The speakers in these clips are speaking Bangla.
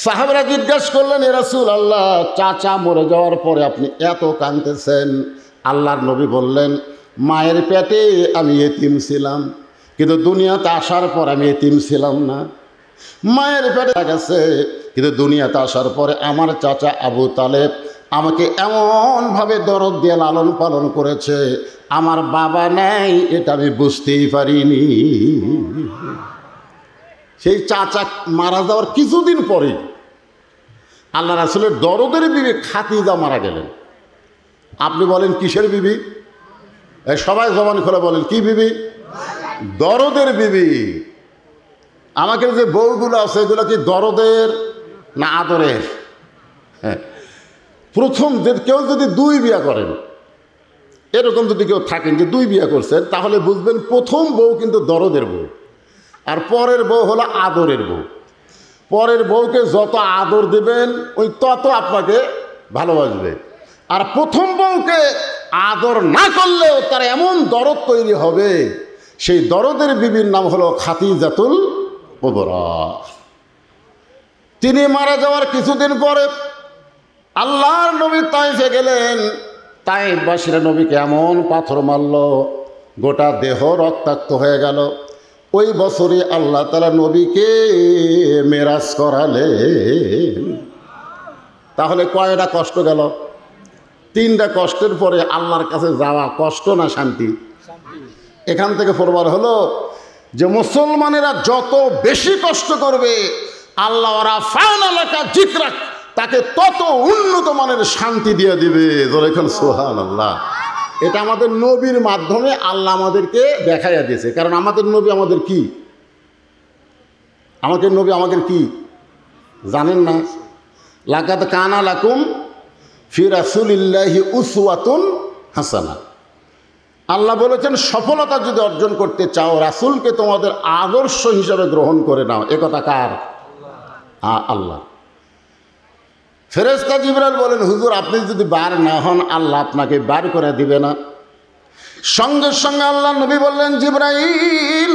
সাহাবারা জিজ্ঞাসা করলেন, এ রাসূলুল্লাহ, চাচা মরে যাওয়ার পরে আপনি এত কাঁদতেছেন। আল্লাহর নবী বললেন, মায়ের পেটে আমি এতিম ছিলাম, কিন্তু দুনিয়াতে আসার পর আমি এতিম ছিলাম না। মায়ের পেটে গেছে, কিন্তু দুনিয়াতে আসার পরে আমার চাচা আবু তালেব আমাকে এমনভাবে দরদ দিয়ে লালন পালন করেছে, আমার বাবা নেই এটা আমি বুঝতেই পারিনি। সেই চাচা মারা যাওয়ার কিছুদিন পরে আল্লাহ রাসূলের দরদের বিবি খাদিজা মারা গেলেন। আপনি বলেন কিসের বিবি? সবাই জবান খুলে বলেন, কি বিবি? দরদের বিবি। আমাকে যে বউগুলো আছে এগুলো কি দরদের না আদরের? হ্যাঁ, প্রথম যে কেউ যদি দুই বিয়া করেন, এরকম যদি কেউ থাকেন যে দুই বিয়া করছেন, তাহলে বুঝবেন প্রথম বউ কিন্তু দরদের বউ, আর পরের বউ হলো আদরের বউ। পরের বউকে যত আদর দেবেন ওই তত আপনাকে ভালোবাসবে, আর প্রথম বউকে আদর না করলেও তার এমন দরদ তৈরি হবে, সেই দরদের বিবির নাম হলো খাদিজাতুল কুবরা। তিনি মারা যাওয়ার কিছুদিন পরে আল্লাহর নবী তাইফে গেলেন। তাইফবাসীরা নবীকে এমন পাথর মারল, গোটা দেহ রক্তাক্ত হয়ে গেল। ওই বছরই আল্লাহ তাআলা নবীকে মেরাজ করালেন। তাহলে কয়টা কষ্ট গেল? তিনটা কষ্টের পরে আল্লাহর কাছে যাওয়া কষ্ট না শান্তি? এখান থেকে প্রমাণ হলো যে মুসলমানেরা যত বেশি কষ্ট করবে আল্লাহ ওরা ফানালাকা জিকরাক, তাকে তত উন্নত মানের শান্তি দিয়ে দিবে। যখন সুবহানাল্লাহ। এটা আমাদের নবীর মাধ্যমে আল্লাহ আমাদেরকে দেখাইয়া দিয়েছে। কারণ আমাদের নবী আমাদের কি? আমাদের নবী আমাদের কি জানেন না? লাকাদ কানা লাকুম ফি রাসূলিল্লাহি উসওয়াতুন হাসানাহ। আল্লাহ বলেছেন, সফলতা যদি অর্জন করতে চাও রাসূলকে তোমাদের আদর্শ হিসাবে গ্রহণ করে নাও। এ কথা কার? আল্লাহ। ফেরেশতা জিবরাইল বলেন, হুজুর আপনি যদি বার না হন আল্লাহ আপনাকে বার করে দিবে না। সঙ্গে সঙ্গে আল্লাহ নবী বললেন, জিবরাইল,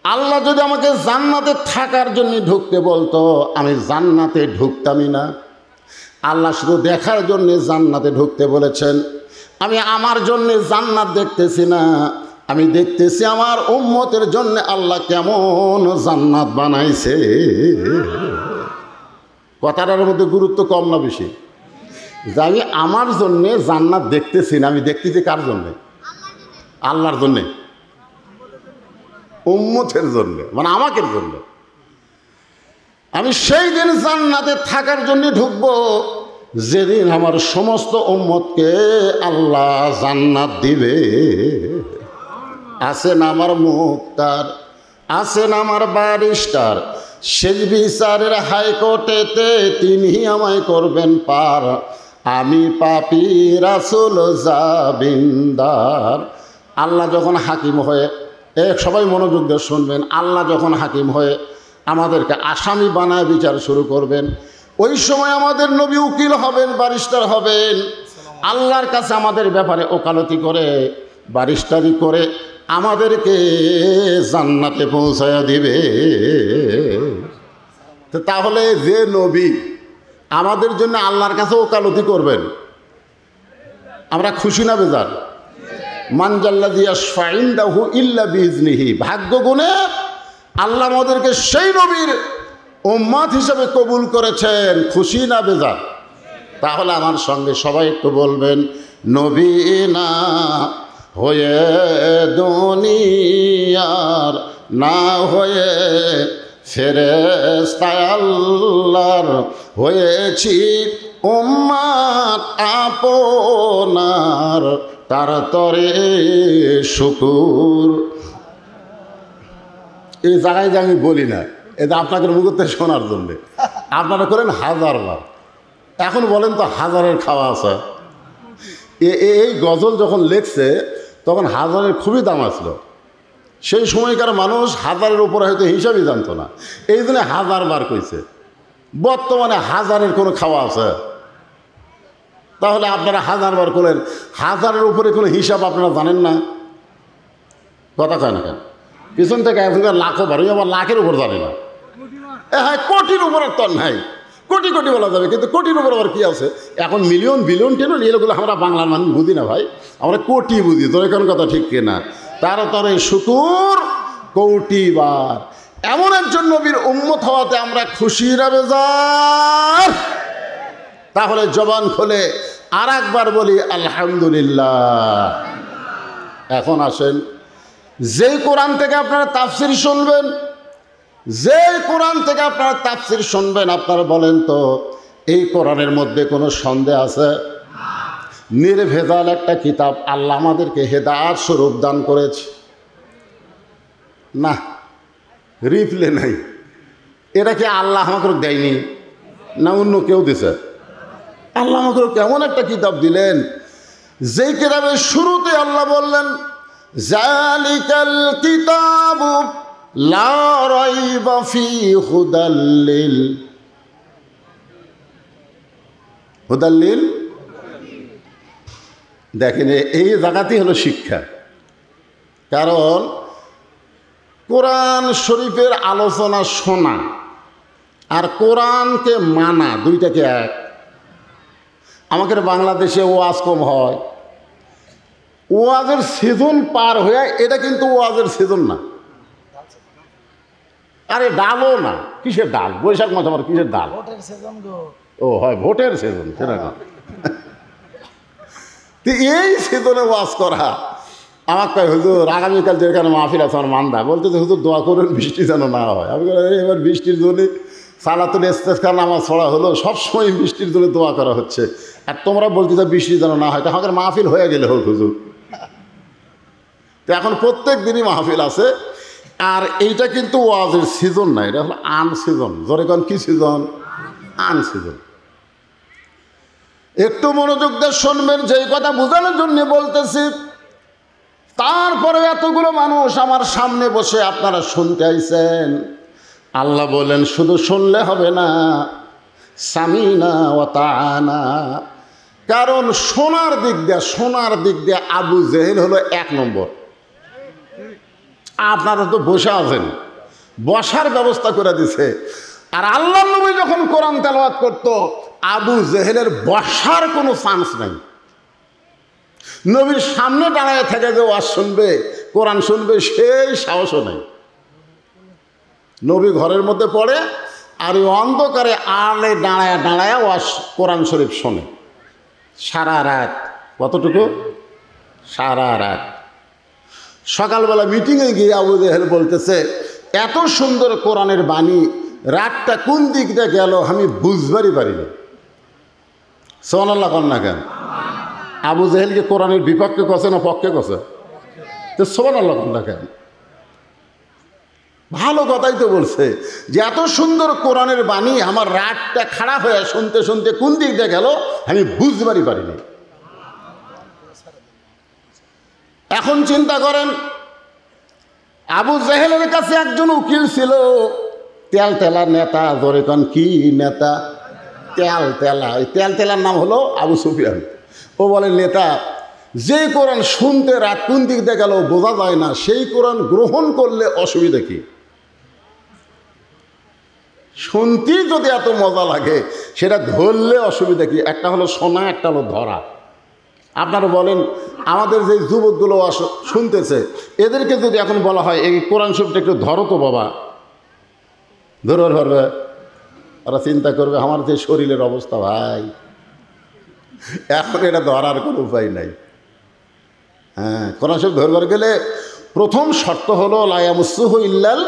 আল্লাহ যদি আমাকে জান্নাতে থাকার জন্য ঢুকতে বলতো আমি জান্নাতে ঢুকতামই না। আল্লাহ শুধু দেখার জন্যে জান্নাতে ঢুকতে বলেছেন। আমি আমার জন্যে জান্নাত দেখতেছি না, আমি দেখতেছি আমার উম্মতের জন্য আল্লাহ কেমন জান্নাত বানাইছে। কথাটার মধ্যে গুরুত্ব কম না বেশি? যে আমি আমার জন্যে জান্নাত দেখতেছি না, আমি দেখতেছি কার জন্যে? আল্লাহর জন্যে, উম্মতের জন্যে, মানে আমাকে জন্য। আমি সেই দিন জান্নাতে থাকার জন্য ঢুকবো যেদিন আমার সমস্ত উম্মতকে আল্লাহ জান্নাত দিবে। আছেন আমার মুক্তার, আছেন আমার ব্যারিস্টার, শেষ বিচারের হাইকোর্টেতে তিনি আমায় করবেন পার। আমি পাপী রাসূল জাবিন্দার। আল্লাহ যখন হাকিম হয়ে, সবাই মনোযোগ দিয়ে শুনবেন, আল্লাহ যখন হাকিম হয়ে আমাদেরকে আসামি বানায় বিচার শুরু করবেন, ওই সময় আমাদের নবী উকিল হবেন, ব্যারিস্টার হবেন। আল্লাহর কাছে আমাদের ব্যাপারে ওকালতি করে, ব্যারিস্টারি করে আমাদেরকে জান্নাতে পৌঁছায়া দিবে। তো তাহলে যে নবী আমাদের জন্য আল্লাহর কাছে ওকালতি করবেন, আমরা খুশি না বেজার? মান জাল্লাযী ইয়াশফা'উ ইনদাহু ইল্লা বিইজনিহি। ভাগ্য গুণে আল্লাহ আমাদেরকে সেই নবীর উম্মত হিসেবে কবুল করেছেন, খুশি না বেজার? তাহলে আমার সঙ্গে সবাই একটু বলবেন, নবী না হয়ে দুনিয়ার, না হয়ে ফেরেশতা আল্লাহর, হয়েছি উম্মত আপনার, তার তরে শুকুর। এই জায়গায় যে আমি বলি না, এটা আপনাদের মুখতে শোনার জন্যে। আপনারা করেন হাজারবার, এখন বলেন তো হাজারের খাওয়া আছে। এই গজল যখন লেখছে তখন হাজারের খুবই দাম আসলো। সেই সময়কার মানুষ হাজারের উপরে হয়তো হিসাবই জানতো না, এই জন্য হাজারবার কইছে। বর্তমানে হাজারের কোনো খাওয়া আছে? তাহলে আপনারা হাজারবার করেন, হাজারের উপরে কোনো হিসাব আপনারা জানেন না? কথা কয় না কেন? পিছন থেকে এখনকার লাখও বার, আবার লাখের উপর জানে না। হ্যাঁ, কোটির উপরে তো নাই। কোটি কোটি বলা যাবে, কিন্তু কোটির উপর আবার কী আছে? এখন মিলিয়ন বিলিয়ন টেলিয়ন এগুলো আমরা বাংলার মানুষ বুঝি না ভাই, আমরা কোটি বুঝি। তোর এখন কথা ঠিক কিনা? তার তরে শুকুর কৌটিবার। এমন একজন নবীর উম্মত হওয়াতে আমরা খুশি না বেজার? তাহলে জবান খুলে আর একবার বলি আলহামদুলিল্লাহ। এখন আসেন, যেই কোরআন থেকে আপনারা তাফসির শুনবেন, যেই কোরআন থেকে আপনারা তাফসির শুনবেন, আপনারা বলেন তো এই কোরআনের মধ্যে কোনো সন্দেহ আছে? নির্ভেজাল একটা কিতাব, আল্লাহ আমাদেরকে হেদায়েত স্বরূপ দান করেছে। না, রিপ্লে নাই। এটা কি আল্লাহ আমাকে দেয়নি না অন্য কেউ দিছে? আল্লাহ আমাকে কেমন একটা কিতাব দিলেন, যেই কিতাবের শুরুতে আল্লাহ বললেন জালিকাল কিতাবু লা রাইবা ফীহি হুদাল্লিল। দেখেন, এই জায়গাতেই হলো শিক্ষা। কারণ কোরআন শরীফের আলোচনা শোনা আর কোরআনকে মানা দুইটাকে এক। আমাদের বাংলাদেশে ওয়াজ কম হয়, ওয়াজের সিজন পার হয়ে, এটা কিন্তু ওয়াজের সিজন না। আরে ডালও না, কিসের ডাল? বৈশাখ মাস আমার কিসের ডাল? ও হয় ভোটের সিজন, সেরকম। এই সিজনে ওয়াজ করা আমার কয় হুজুর আগামীকাল যেখানে মাহফিল আছে আমার মান্দা, বলতে যে হুজুর দোয়া করুন বৃষ্টি যেন না হয়। আমি এবার বৃষ্টির জন্য সালাতুল ইস্তেসকা নামাজ পড়া হলো, সবসময় বৃষ্টির জন্য দোয়া করা হচ্ছে, আর তোমরা বলতে যে বৃষ্টি যেন না হয়। তো আমাদের মাহফিল হয়ে গেলে হোক হুজুর। তো এখন প্রত্যেক দিনই মাহফিল আছে, আর এইটা কিন্তু ওয়াজের সিজন না, এটা হলো আন সিজন। জোরে কোন কি সিজন? আন সিজন। একটু মনোযোগ দিয়ে শুনবেন, যেই কথা বোঝানোর জন্য বলতেছি। তারপরে এতগুলো মানুষ আমার সামনে বসে আপনারা শুনতে আইছেন। আল্লাহ বলেন শুধু শুনলে হবে না, সামিনা ওয়া তাআনা। কারণ শোনার দিক দিয়ে আবু জেহেল হলো 1 নম্বর। আপনারা তো বসে আছেন, বসার ব্যবস্থা করে দিছে। আর আল্লাহ নবী যখন কোরআন তেলাওয়াত করতো, আবু জেহেলের বসার কোনো চান্স নাই। নবীর সামনে দাঁড়ায় থেকে যে ওয়াজ শুনবে, কোরআন শুনবে, সেই সাহসও নাই। নবী ঘরের মধ্যে পড়ে, আর ওই অন্ধকারে আড়ে দাঁড়ায় ওয়াজ কোরআন শরীফ শোনে সারা রাত। কতটুকু? সারা রাত। সকালবেলা মিটিংয়ে গিয়ে আবু জেহেল বলতেছে, এত সুন্দর কোরআনের বাণী, রাতটা কোন দিক দিয়ে গেল আমি বুঝবারই পারিনি। সুবহানাল্লাহ কন না কেন? আবু জেহেলকে কোরআনের বিপক্ষে কছে না পক্ষে কছে? তো সুবহানাল্লাহ কন না কেন? ভালো কথাই তো বলছে যে এত সুন্দর কোরআনের বাণী, আমার রাতটা খারাপ হয়ে শুনতে শুনতে কোন দিক দিয়ে গেল আমি বুঝবারই পারিনি। এখন চিন্তা করেন, আবু জেহেলের কাছে একজন উকিল ছিল, তেলতেলা নেতা। ধরে কন কি নেতা? তেলতেলা। ওই তেলতেলার নাম হলো আবু সুফিয়ান। ও বলে, নেতা, যে কোরআন শুনতে রাত কোন দিক দিয়ে গেল বোঝা যায় না, সেই কোরআন গ্রহণ করলে অসুবিধা কি? শুনতেই যদি এত মজা লাগে, সেটা ধরলে অসুবিধা কি? একটা হলো শোনা, একটা হলো ধরা। আপনারা বলেন, আমাদের যে যুবকগুলো শুনতেছে, এদেরকে যদি এখন বলা হয় এই কোরআন শরীফটা একটু ধরো তো বাবা, ধরবে? ওরা চিন্তা করবে আমার যে শরীরের অবস্থা ভাই, এখন এটা ধরার কোনো উপায় নাই। হ্যাঁ, কোরআন শরীফ ধরবার গেলে প্রথম শর্ত হলো লা ইয়ামাসসুহু ইল্লাল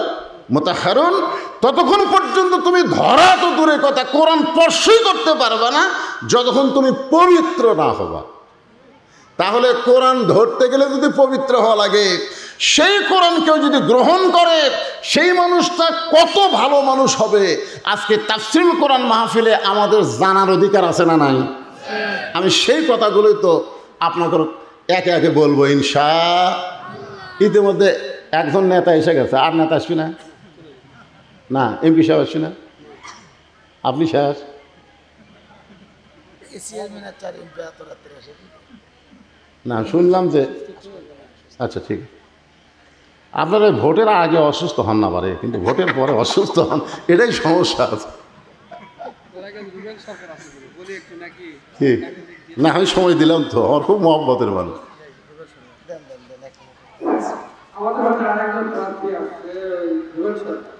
মুতাহহারুন। ততক্ষণ পর্যন্ত তুমি ধরা তো দূরের কথা, কোরআন স্পর্শই করতে পারবে না যতক্ষণ তুমি পবিত্র না হবা। তাহলে কোরআন ধরতে গেলে যদি পবিত্র হওয়া লাগে, সেই কোরআন কেউ যদি গ্রহণ করে, সেই মানুষটা কত ভালো মানুষ হবে। আজকে তাফসীরুল কোরআন মাহফিলে আমাদের জানার অধিকার আছে না নাই? আমি সেই কথাগুলোই তো আপনাদের একে একে বলবো ইনশাআল্লাহ। ইতিমধ্যে একজন নেতা এসে গেছে, আর নেতা আসবি না? না, এমপি সাহেব আসবি না? আপনি শেষ? না, শুনলাম যে, আচ্ছা ঠিক। আপনারা ভোটের আগে অসুস্থ হন না পারে, কিন্তু ভোটের পরে অসুস্থ হন, এটাই সমস্যা আছে। কি না, আমি সময় দিলাম তো, আমার খুব মহব্বতের মানুষ। আমাদের মধ্যে আরেকজন প্রার্থী আছে, জুয়েল সরকার।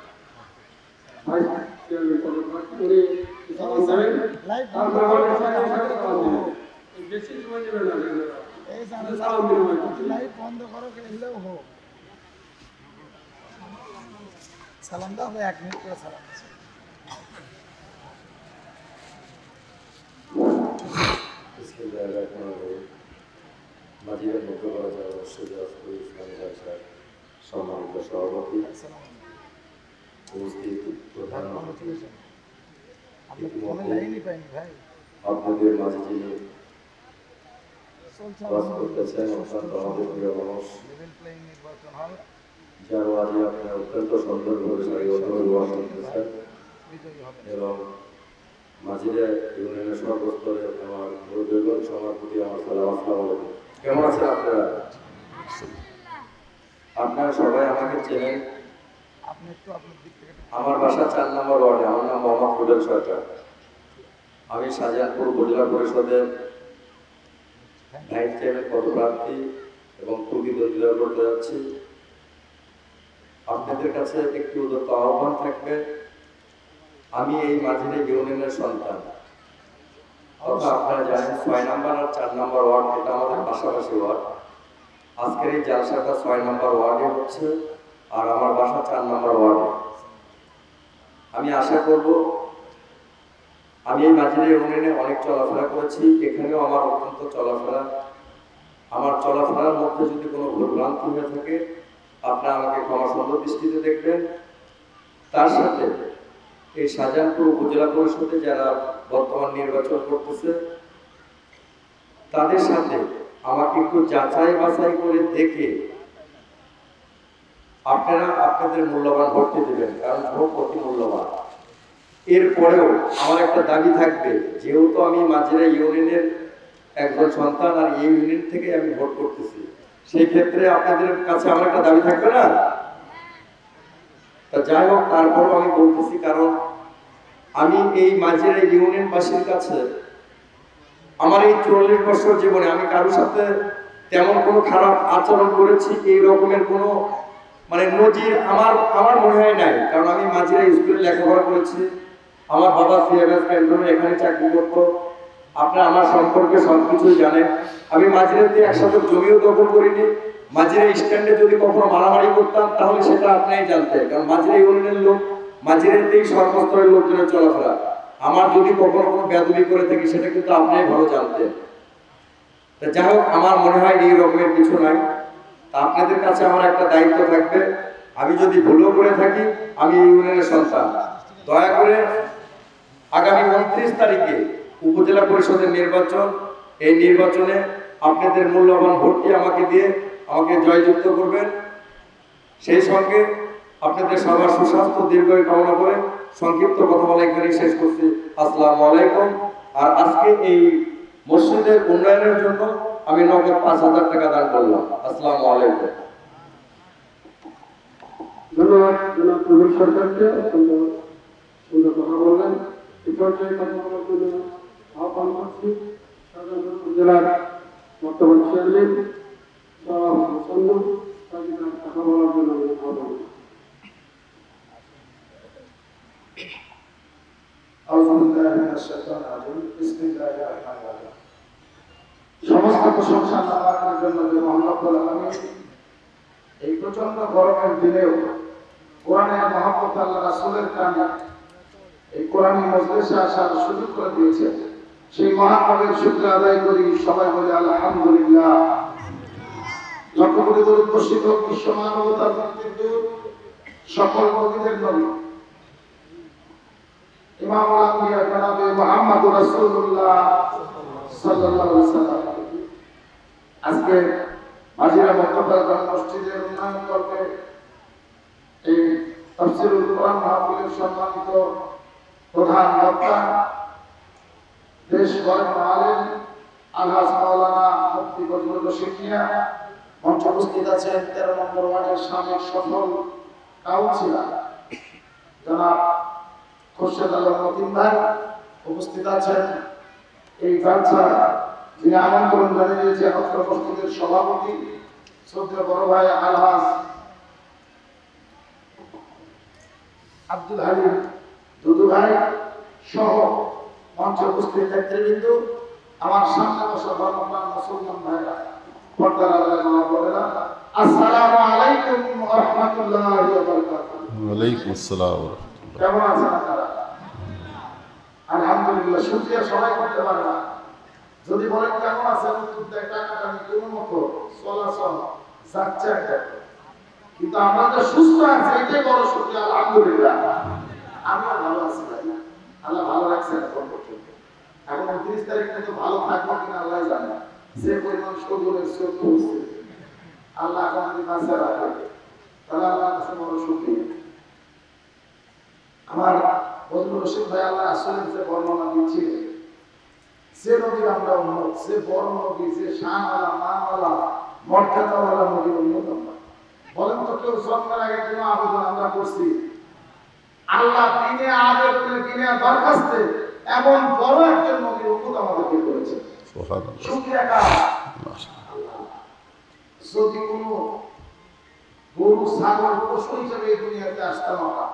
বেশি সময় নেবে না, বন্ধ করো, খেললেও হোক। সালাম দাও, 1 মিনিট করে সালাম। মাঝিরা মুক্ত করা যায় অবশ্যই দিনাজপুর ইসলামী ব্যবসার সম্মানিত সভাপতি, উপস্থিত প্রধান অতিথি, আপনাদের মাঝে যিনি বাস করতেছেন অত্যন্ত আমাদের প্রিয় মানুষ, যার মাঝে আপনার অত্যন্ত সুন্দরভাবে সারিবদ্ধভাবে শুনতেছেন এবং মাঝিরা ইউনিয়নের সর্বস্তরে আমার মুরব্বীগণ সবার প্রতি আমার সালাম। আসসালামু আলাইকুম। কেমন আছেন আপনারা? আপনারা সবাই আমাকে চেনেন। আমার বাসা 4 নম্বর ওয়ার্ডে। আমার নাম মোহাম্মদ জুয়েল সরকার। আমি শাহজাহানপুর উপজেলা পরিষদের ভাইস চেয়ারম্যান পদপ্রার্থী এবং প্রতিদ্বন্দ্বিতা করতে যাচ্ছি। আপনাদের কাছে একটি উদ্যত আহ্বান থাকবে, আমি এই মাঝিরা ইউনিয়নের সন্তান, অর্থাৎ আপনারা জানেন 6 নম্বর আর 4 নম্বর ওয়ার্ড এটা আমাদের পাশাপাশি ওয়ার্ড। আজকের এই জালসাটা 6 নম্বর ওয়ার্ডে হচ্ছে আর আমার বাসা 4 নম্বর ওয়ার্ডে। আমি আশা করব, আমি এই মাঝিরা ইউনিয়নে অনেক চলাফেরা করেছি, এখানেও আমার অত্যন্ত চলাফেরা। আমার চলাফেরার মধ্যে যদি কোনো ভুলভ্রান্তি হয়ে থাকে আপনারা আমাকে ক্ষমা সুন্দর দৃষ্টিতে দেখবেন। তার সাথে এই শাহজাহানপুর উপজেলা পরিষদে যারা বর্তমান নির্বাচন করতেছে তাদের সাথে আমাকে একটু যাচাই বাছাই করে দেখে আপনারা আপনাদের মূল্যবান ভোটটি দেবেন, কারণ ভোট অতি মূল্যবান। এরপরেও আমার একটা দাবি থাকবে, যেহেতু আমি মাঝিরা ইউনিয়নের একজন সন্তান আর এই ইউনিয়ন থেকে আমি ভোট করতেছি, সেই ক্ষেত্রে আপনাদের কাছে আমার একটা দাবি থাকবে না? যাই হোক, তারপরও আমি বলতেছি, কারণ আমি এই মাঝিরা ইউনিয়নবাসীর কাছে আমার এই 44 বছর জীবনে আমি কারোর সাথে তেমন কোনো খারাপ আচরণ করেছি এই রকমের কোনো নজির আমার মনে হয় নাই। কারণ আমি মাঝিরা স্কুলে লেখাপড়া করেছি, আমার বাবা সিএমএস ক্যান্টনে এখানে চাকরি করত, আপনারা আমার সম্পর্কে সবকিছুই জানেন। আমি মাঝিরাতে একসাথে জমিও দখল করিনি, মাঝিরা স্ট্যান্ডে যদি কখনো মারামারি করতাম তাহলে সেটা আপনারাই জানতেন, কারণ মাঝিরা ইউনিয়নের লোক, মাঝিরাতেই সর্বস্তরের লোকজনের চলাফেরা। আমার যদি কখনো কোনো বেদবি করে থাকি সেটা কিন্তু আপনারাই ভালো জানতেন। যাই হোক, আমার মনে হয় এই রকমের কিছু নাই। তা আপনাদের কাছে আমার একটা দায়িত্ব থাকবে, আমি যদি ভুলও করে থাকি, আমি এই ইউনিয়নের সন্তান, দয়া করে আগামী 29 তারিখে উপজেলা পরিষদের নির্বাচন, এই নির্বাচনে আপনাদের মূল্যবান ভোটটি আমাকে দিয়ে আমাকে জয়যুক্ত করবেন। সেই সঙ্গে আপনাদের সবার সুস্বাস্থ্য দীর্ঘায়ু কামনা করে সংক্ষিপ্ত কথা বলা এখানেই শেষ করছি। আসসালামু আলাইকুম। আর আজকে এই মসজিদের উন্নয়নের জন্য আমি নগদ 5,000 টাকা দান করলাম। আসসালামু আলাইকুম। ধন্যবাদ জনাব জুয়েল সরকারকে, অত্যন্ত সুন্দর কথা বললেন। এই পর্যায়ে কথা বলার জন্য আহ্বান করছি শাহজাহানপুর উপজেলার বর্তমান চেয়ারম্যান তাকে কথা বলার জন্য আহ্বান। সমস্ত প্রশংসা আল্লাহর জন্য যে মহান আলামিন এই প্রচন্ড গরমের দিনেও কোরআনের মহব্বত আল্লাহ রাসূলের কানে এই কোরআনী মজলিসে আসার সুযোগ করে দিয়েছে, সেই মহানবের শুকর আদায় করি। সবাই বলে আলহামদুলিল্লাহ। লক্ষ কোটি দরুদ বর্ষিত বিশ্ব মানবতার মুক্তির দূত, সকল নবীদের নবী ইমামুল আম্বিয়া জনাবে মুহাম্মদুর রাসূলুল্লাহ সাল্লাল্লাহু আলাইহি ওয়াসাল্লাম আজকে মাঝিরা মক্কাবাজার মসজিদের উন্নয়ন করবে এই তাফসীরুল কোরআন মাহফিলের সম্মানিত প্রধান বক্তা, দেশ বরেণ্য আলেম আলহাজ মাওলানা মুফতি ফজলুর রশিদ মিয়া, মঞ্চে উপস্থিত আছেন 13 নম্বর ওয়ার্ডের সাবেক সফল কাউন্সিলর জনাব খোরশেদ আলম মতিন ভাই, উপস্থিত আছেন এই জালসা যিনি আমন্ত্রণ জানিয়েছেন অত্র মসজিদের সভাপতি শ্রদ্ধেয় বড় ভাই আলহাজ আব্দুল হালিম দুদু ভাই সহ মঞ্চে উপস্থিত নেতৃবৃন্দ, আমার সামনে বসা ধর্মপ্রাণ মুসলমান ভাইরা, পর্দার আড়ালে মা বোনেরা, আসসালামু আলাইকুম ওয়া রাহমাতুল্লাহি ওয়া বারাকাতুহু। ওয়ালাইকুম আসসালাম ওয়া রাহমাতুল্লাহ। কেমন আছেন আপনারা? আলহামদুলিল্লাহ। শুকরিয়া সবাই করতে পারে না, যদি বলেন কেমন আছেন উত্তর দেয় টাকাটানি কোনো মতো চলাচল যাচ্ছে একটা, কিন্তু আমরা যে সুস্থ আছি এটাই বড় শুকরিয়া। আলহামদুলিল্লাহ আমরা ভালো আছি ভাই, আল্লাহ ভালো রাখছেন এখন পর্যন্ত। এখন 29 তারিখ পর্যন্ত ভালো থাকবো কিনা আল্লাহ জানে, যে পরিমাণ সবুরের চোখ পড়ছে আল্লাহ এখন যদি বাঁচা রাখে তাহলে আল্লাহর কাছে বড় শুকরিয়া। আমার বজলুর রশিদ ভাই আল্লাহ আসলেন যে বর্ণনা দিচ্ছিলেন, যে নবীর আমরা উন্মত, যে বড় নবী, যে শাহওয়ালা মানওয়ালা মর্যাদাওয়ালা নবীর উন্মত আমরা। বলেন তো কেউ জন্মের আগে কোনো আবেদন আমরা করছি? আল্লাহ দিনে আবেদনে দিনে দরখাস্তে এমন বড় একজন নবীর উন্মত আমাদেরকে করেছে। সুবহানাল্লাহ। শুকরিয়া কার? আল্লাহ। যদি কোনো গরু ছাগল পশু হিসেবে এই দুনিয়াতে আসতাম আমরা,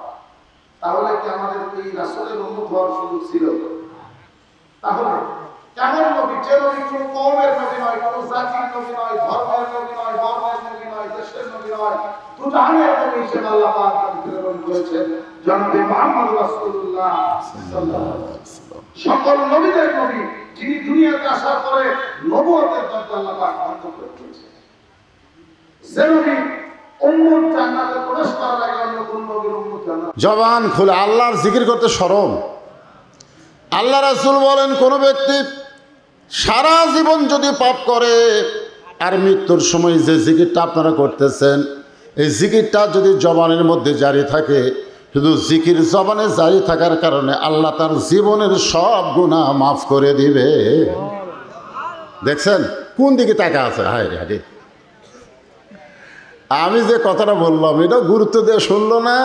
তাহলে কি আমাদের এই রাসূলের উম্মত হওয়ার সুযোগ ছিল? তাহলে কেমন নবী, যে নবী কোনো কওমের নবী নয়, কোনো জাতির নবী নয়, ধর্মের নবী নয়, বর্ণের নবী নয়, দেশের নবী নয়, দুজাহানের নবী হিসেবে আল্লাহ পাক তাকে প্রেরণ করেছেন জনাবে মুহাম্মদ রাসূলুল্লাহ সাল্লাল্লাহু আলাইহি ওয়াসাল্লাম। সকল নবীদের নবী, যিনি দুনিয়াতে আসার পরে নবুয়তের দরজা আল্লাহ পাক বন্ধ করে দিয়েছেন। যে নবী উম্মত জান্নাতে প্রবেশ করার আগে অন্য কোন নবীর উম্মত জান্নাত জবান খুলে আল্লাহর জিকির করতে শরম। আল্লাহ রাসূল বলেন, কোনো ব্যক্তি সারা জীবন যদি পাপ করে আর মৃত্যুর সময় যে জিকিরটা আপনারা করতেছেন, এই জিকিরটা যদি জবানের মধ্যে জারি থাকে, শুধু জিকির জবানে জারি থাকার কারণে আল্লাহ তার জীবনের সব গুনাহ মাফ করে দিবে। দেখছেন কোন দিকে তাকা আছে? হায় রে হায়, আমি যে কথাটা বললাম এটাও গুরুত্ব দিয়ে শুনলো না,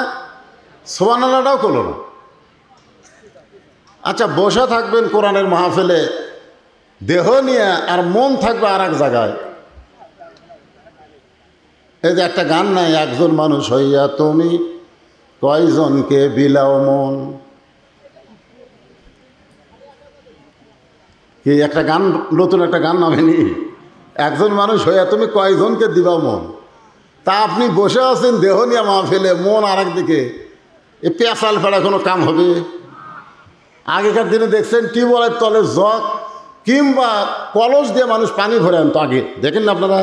সুবহানাল্লাহটাও করলো না। আচ্ছা, বসে থাকবেন কোরআনের মাহফিলে দেহ নিয়ে আর মন থাকবে আর এক জায়গায়। এই যে একটা গান নাই, একজন মানুষ হইয়া তুমি কয়জনকে বিলাও মন, কি একটা গান, নতুন একটা গান নামেনি, একজন মানুষ হইয়া তুমি কয়জনকে দিবাও মন। তা আপনি বসে আছেন দেহ নিয়ে মাহফিলে, মন আর একদিকে, এ পেঁচাল ফেলা কোনো কাম হবে? আগেকার দিনে দেখছেন টিউবওয়েলের তলে জগ কিংবা কলস দিয়ে মানুষ পানি ভরে আনতো, আগে দেখেন না আপনারা?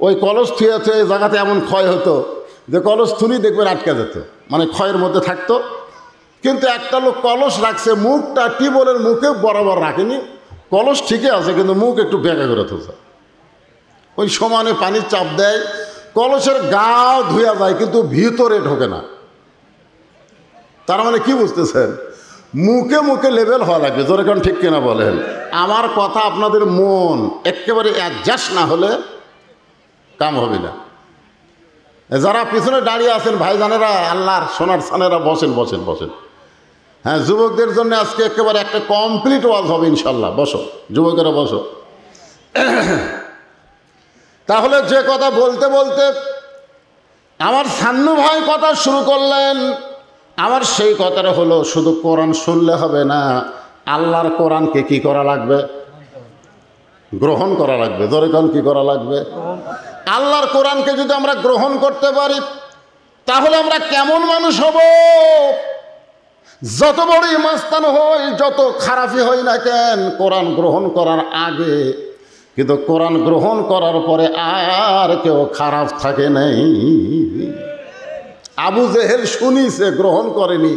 ওই কলস থুয়ে থুয়ে জায়গাতে এমন ক্ষয় হতো যে কলস থুলি দেখবেন আটকে যেত, মানে ক্ষয়ের মধ্যে থাকতো। কিন্তু একটা লোক কলস রাখছে, মুখটা টিউবওয়েলের মুখে বরাবর রাখেনি, কলস ঠিকই আছে কিন্তু মুখ একটু বেঁকা করে তুলছে। ওই সমানে পানির চাপ দেয়, কলসের গাও ধুয়া যায় কিন্তু ভিতরে ঢোকে না। তার মানে কি বুঝতেছেন? মুখে মুখে লেভেল হওয়া লাগবে, জোরে কারণ ঠিক কিনা বলেন? আমার কথা আপনাদের মন একেবারে অ্যাডজাস্ট না হলে কাম হবে না। যারা পিছনে দাঁড়িয়ে আছেন ভাইজানেরা, আল্লাহর সোনার সানেরা, বসেন বসেন বসেন। হ্যাঁ, যুবকদের জন্য আজকে একেবারে একটা কমপ্লিট ওয়াজ হবে ইনশাল্লাহ। বসো যুবকেরা, বসো। তাহলে যে কথা বলতে বলতে আমার সান্নু ভাই কথা শুরু করলেন, আমার সেই কথাটা হলো শুধু কোরআন শুনলে হবে না, আল্লাহর কোরআনকে কি করা লাগবে? গ্রহণ করা লাগবে। ধরে কোন কি করা লাগবে? আল্লাহর কোরআনকে যদি আমরা গ্রহণ করতে পারি তাহলে আমরা কেমন মানুষ হব? যত বড়ই মাস্তান হই, যত খারাপই হই না কেন, কোরআন গ্রহণ করার আগে কিন্তু কোরআন গ্রহণ করার পরে আর কেউ খারাপ থাকে নাই। আবু জেহেল শুনিছে, গ্রহণ করেনি,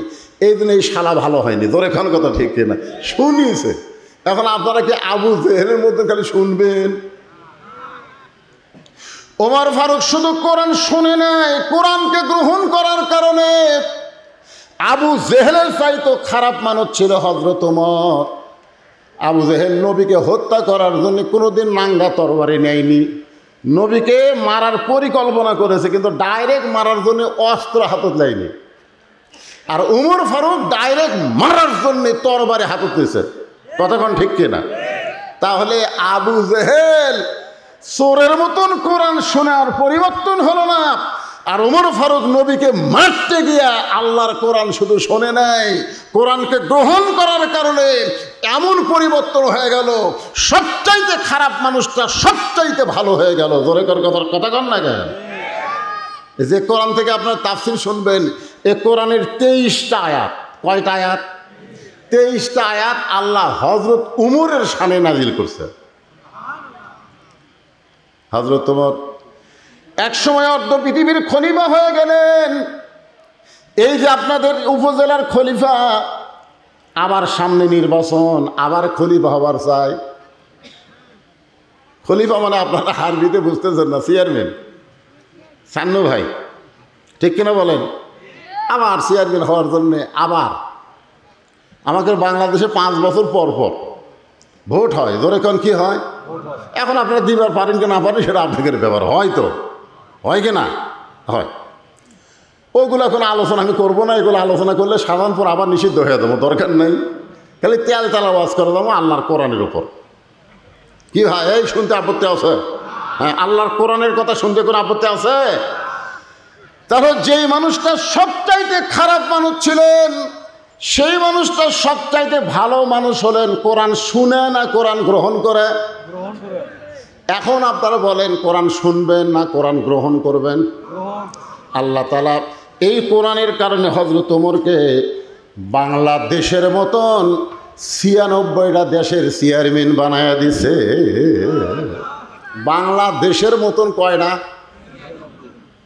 এই দিন এই শালা ভালো হয়নি। ধরে খান কথা ঠিক কিনা? শুনিছে। এখন আপনারা কি আবু জেহেলের মধ্যে খালি শুনবেন? ওমর ফারুক শুধু কোরআন শুনে নাই, কোরআনকে গ্রহণ করার কারণে আবু জেহেলের চাইতো খারাপ মানুষ ছিল হযরত ওমর। আবু জেহেল নবীকে হত্যা করার জন্য কোনোদিন নাঙ্গা তরবারি নেয়নি, নবীকে মারার পরিকল্পনা করেছে কিন্তু ডাইরেক্ট মারার জন্য অস্ত্র হাতত নেয়নি। আর উমর ফারুক ডাইরেক্ট মারার জন্য তরবারে হাত উঠতেছে। কতক্ষণ ঠিক কিনা? তাহলে আবু জেহেল চোরের মতন কোরআন শোনার পরিবর্তন হলো না, আর উমর ফারুক নবীকে মারতে গিয়া আল্লাহর কোরআন শুধু শোনে নাই, কোরআনকে গ্রহণ করার কারণে এমন পরিবর্তন হয়ে গেল, সবচাইতে খারাপ মানুষটা সবচাইতে ভালো হয়ে গেল। জোরে কথা কন না কেন? যে কোরআন থেকে আপনার তাফসীর শুনবেন, এ কোরআনের 23টা আয়াত। কয়টা আয়াত? 23টা আয়াত আল্লাহ হযরত উমরের শানে নাজিল করছে। হযরত উমর একসময় অর্ধ পৃথিবীর খলিফা হয়ে গেলেন। এই যে আপনাদের উপজেলার খলিফা, আবার সামনে নির্বাচন, আবার খলিফা হবার চাই। খলিফা মানে আপনারা আরবিতে বুঝতেছেন না, চেয়ারম্যান। সান্নু ভাই ঠিক কিনা বলেন? আবার চেয়ারম্যান হওয়ার জন্যে আবার আমাদের বাংলাদেশে 5 বছর পর পর ভোট হয়। ধরে কোন কি হয়? এখন আপনারা দিবার পারেন কি না পারেন সেটা আপনাদের ব্যাপার। হয়তো হয় কি না হয়, ওগুলো এখন আলোচনা আমি করবো না। এগুলো আলোচনা করলে সাধারণপুর আবার নিষিদ্ধ হয়ে যাবো, দরকার নেই। খালি তেল তেলা ওয়াজ করে দেবো আল্লাহর কোরআনের উপর। কি ভাই, এই শুনতে আপত্তি আছে? হ্যাঁ, আল্লাহর কোরআনের কথা শুনতে কোনো আপত্তি আছে? তাহলে যেই মানুষটা সবচাইতে খারাপ মানুষ ছিলেন, সেই মানুষটা সবচাইতে ভালো মানুষ হলেন কোরআন শুনে না কোরআন গ্রহণ করে? এখন আপনারা বলেন কোরআন শুনবেন না কোরআন গ্রহণ করবেন? আল্লাহ তাআলা এই কোরআনের কারণে হযরত ওমরকে বাংলাদেশের মতন 96টা দেশের চেয়ারম্যান বানায়া দিছে। বাংলাদেশের মতন কয়টা?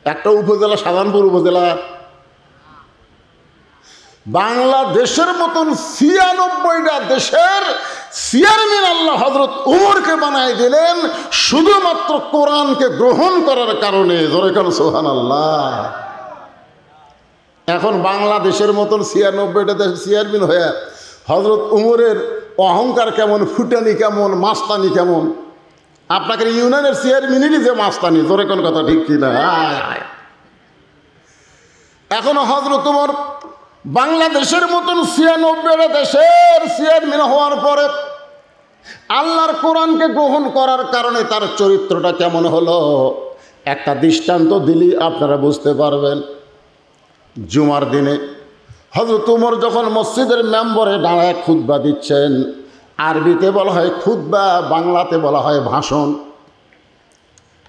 একটা উপজেলা, সাধারণপুর উপজেলা। বাংলাদেশের মতন 96টা দেশের চেয়ারম্যান আল্লাহ হযরত উমরকে বানাই দিলেন শুধুমাত্র কোরআনকে গ্রহণ করার কারণে। জোরে কেন সুবহানাল্লাহ। এখন বাংলাদেশের মতন 96টা দেশের চেয়ারম্যান হয়ে হযরত উমরের অহংকার কেমন, ফুটানি কেমন, মাস্তানি কেমন। আপনাকে ইউনিয়নের চেয়ারম্যানেরই যে মাস্তানি। জোরে কোন কথা ঠিক কিনা? এখনো হযরত উমর বাংলাদেশের মতন 96টা দেশের চেয়ারম্যান হওয়ার পরে আল্লাহর কোরআনকে গ্রহণ করার কারণে তার চরিত্রটা কেমন হলো একটা দৃষ্টান্ত দিলি আপনারা বুঝতে পারবেন। জুমার দিনে হযরত উমর যখন মসজিদের মেম্বরে দাঁড়ায় খুতবা দিচ্ছেন, আরবিতে বলা হয় খুতবা, বাংলাতে বলা হয় ভাষণ।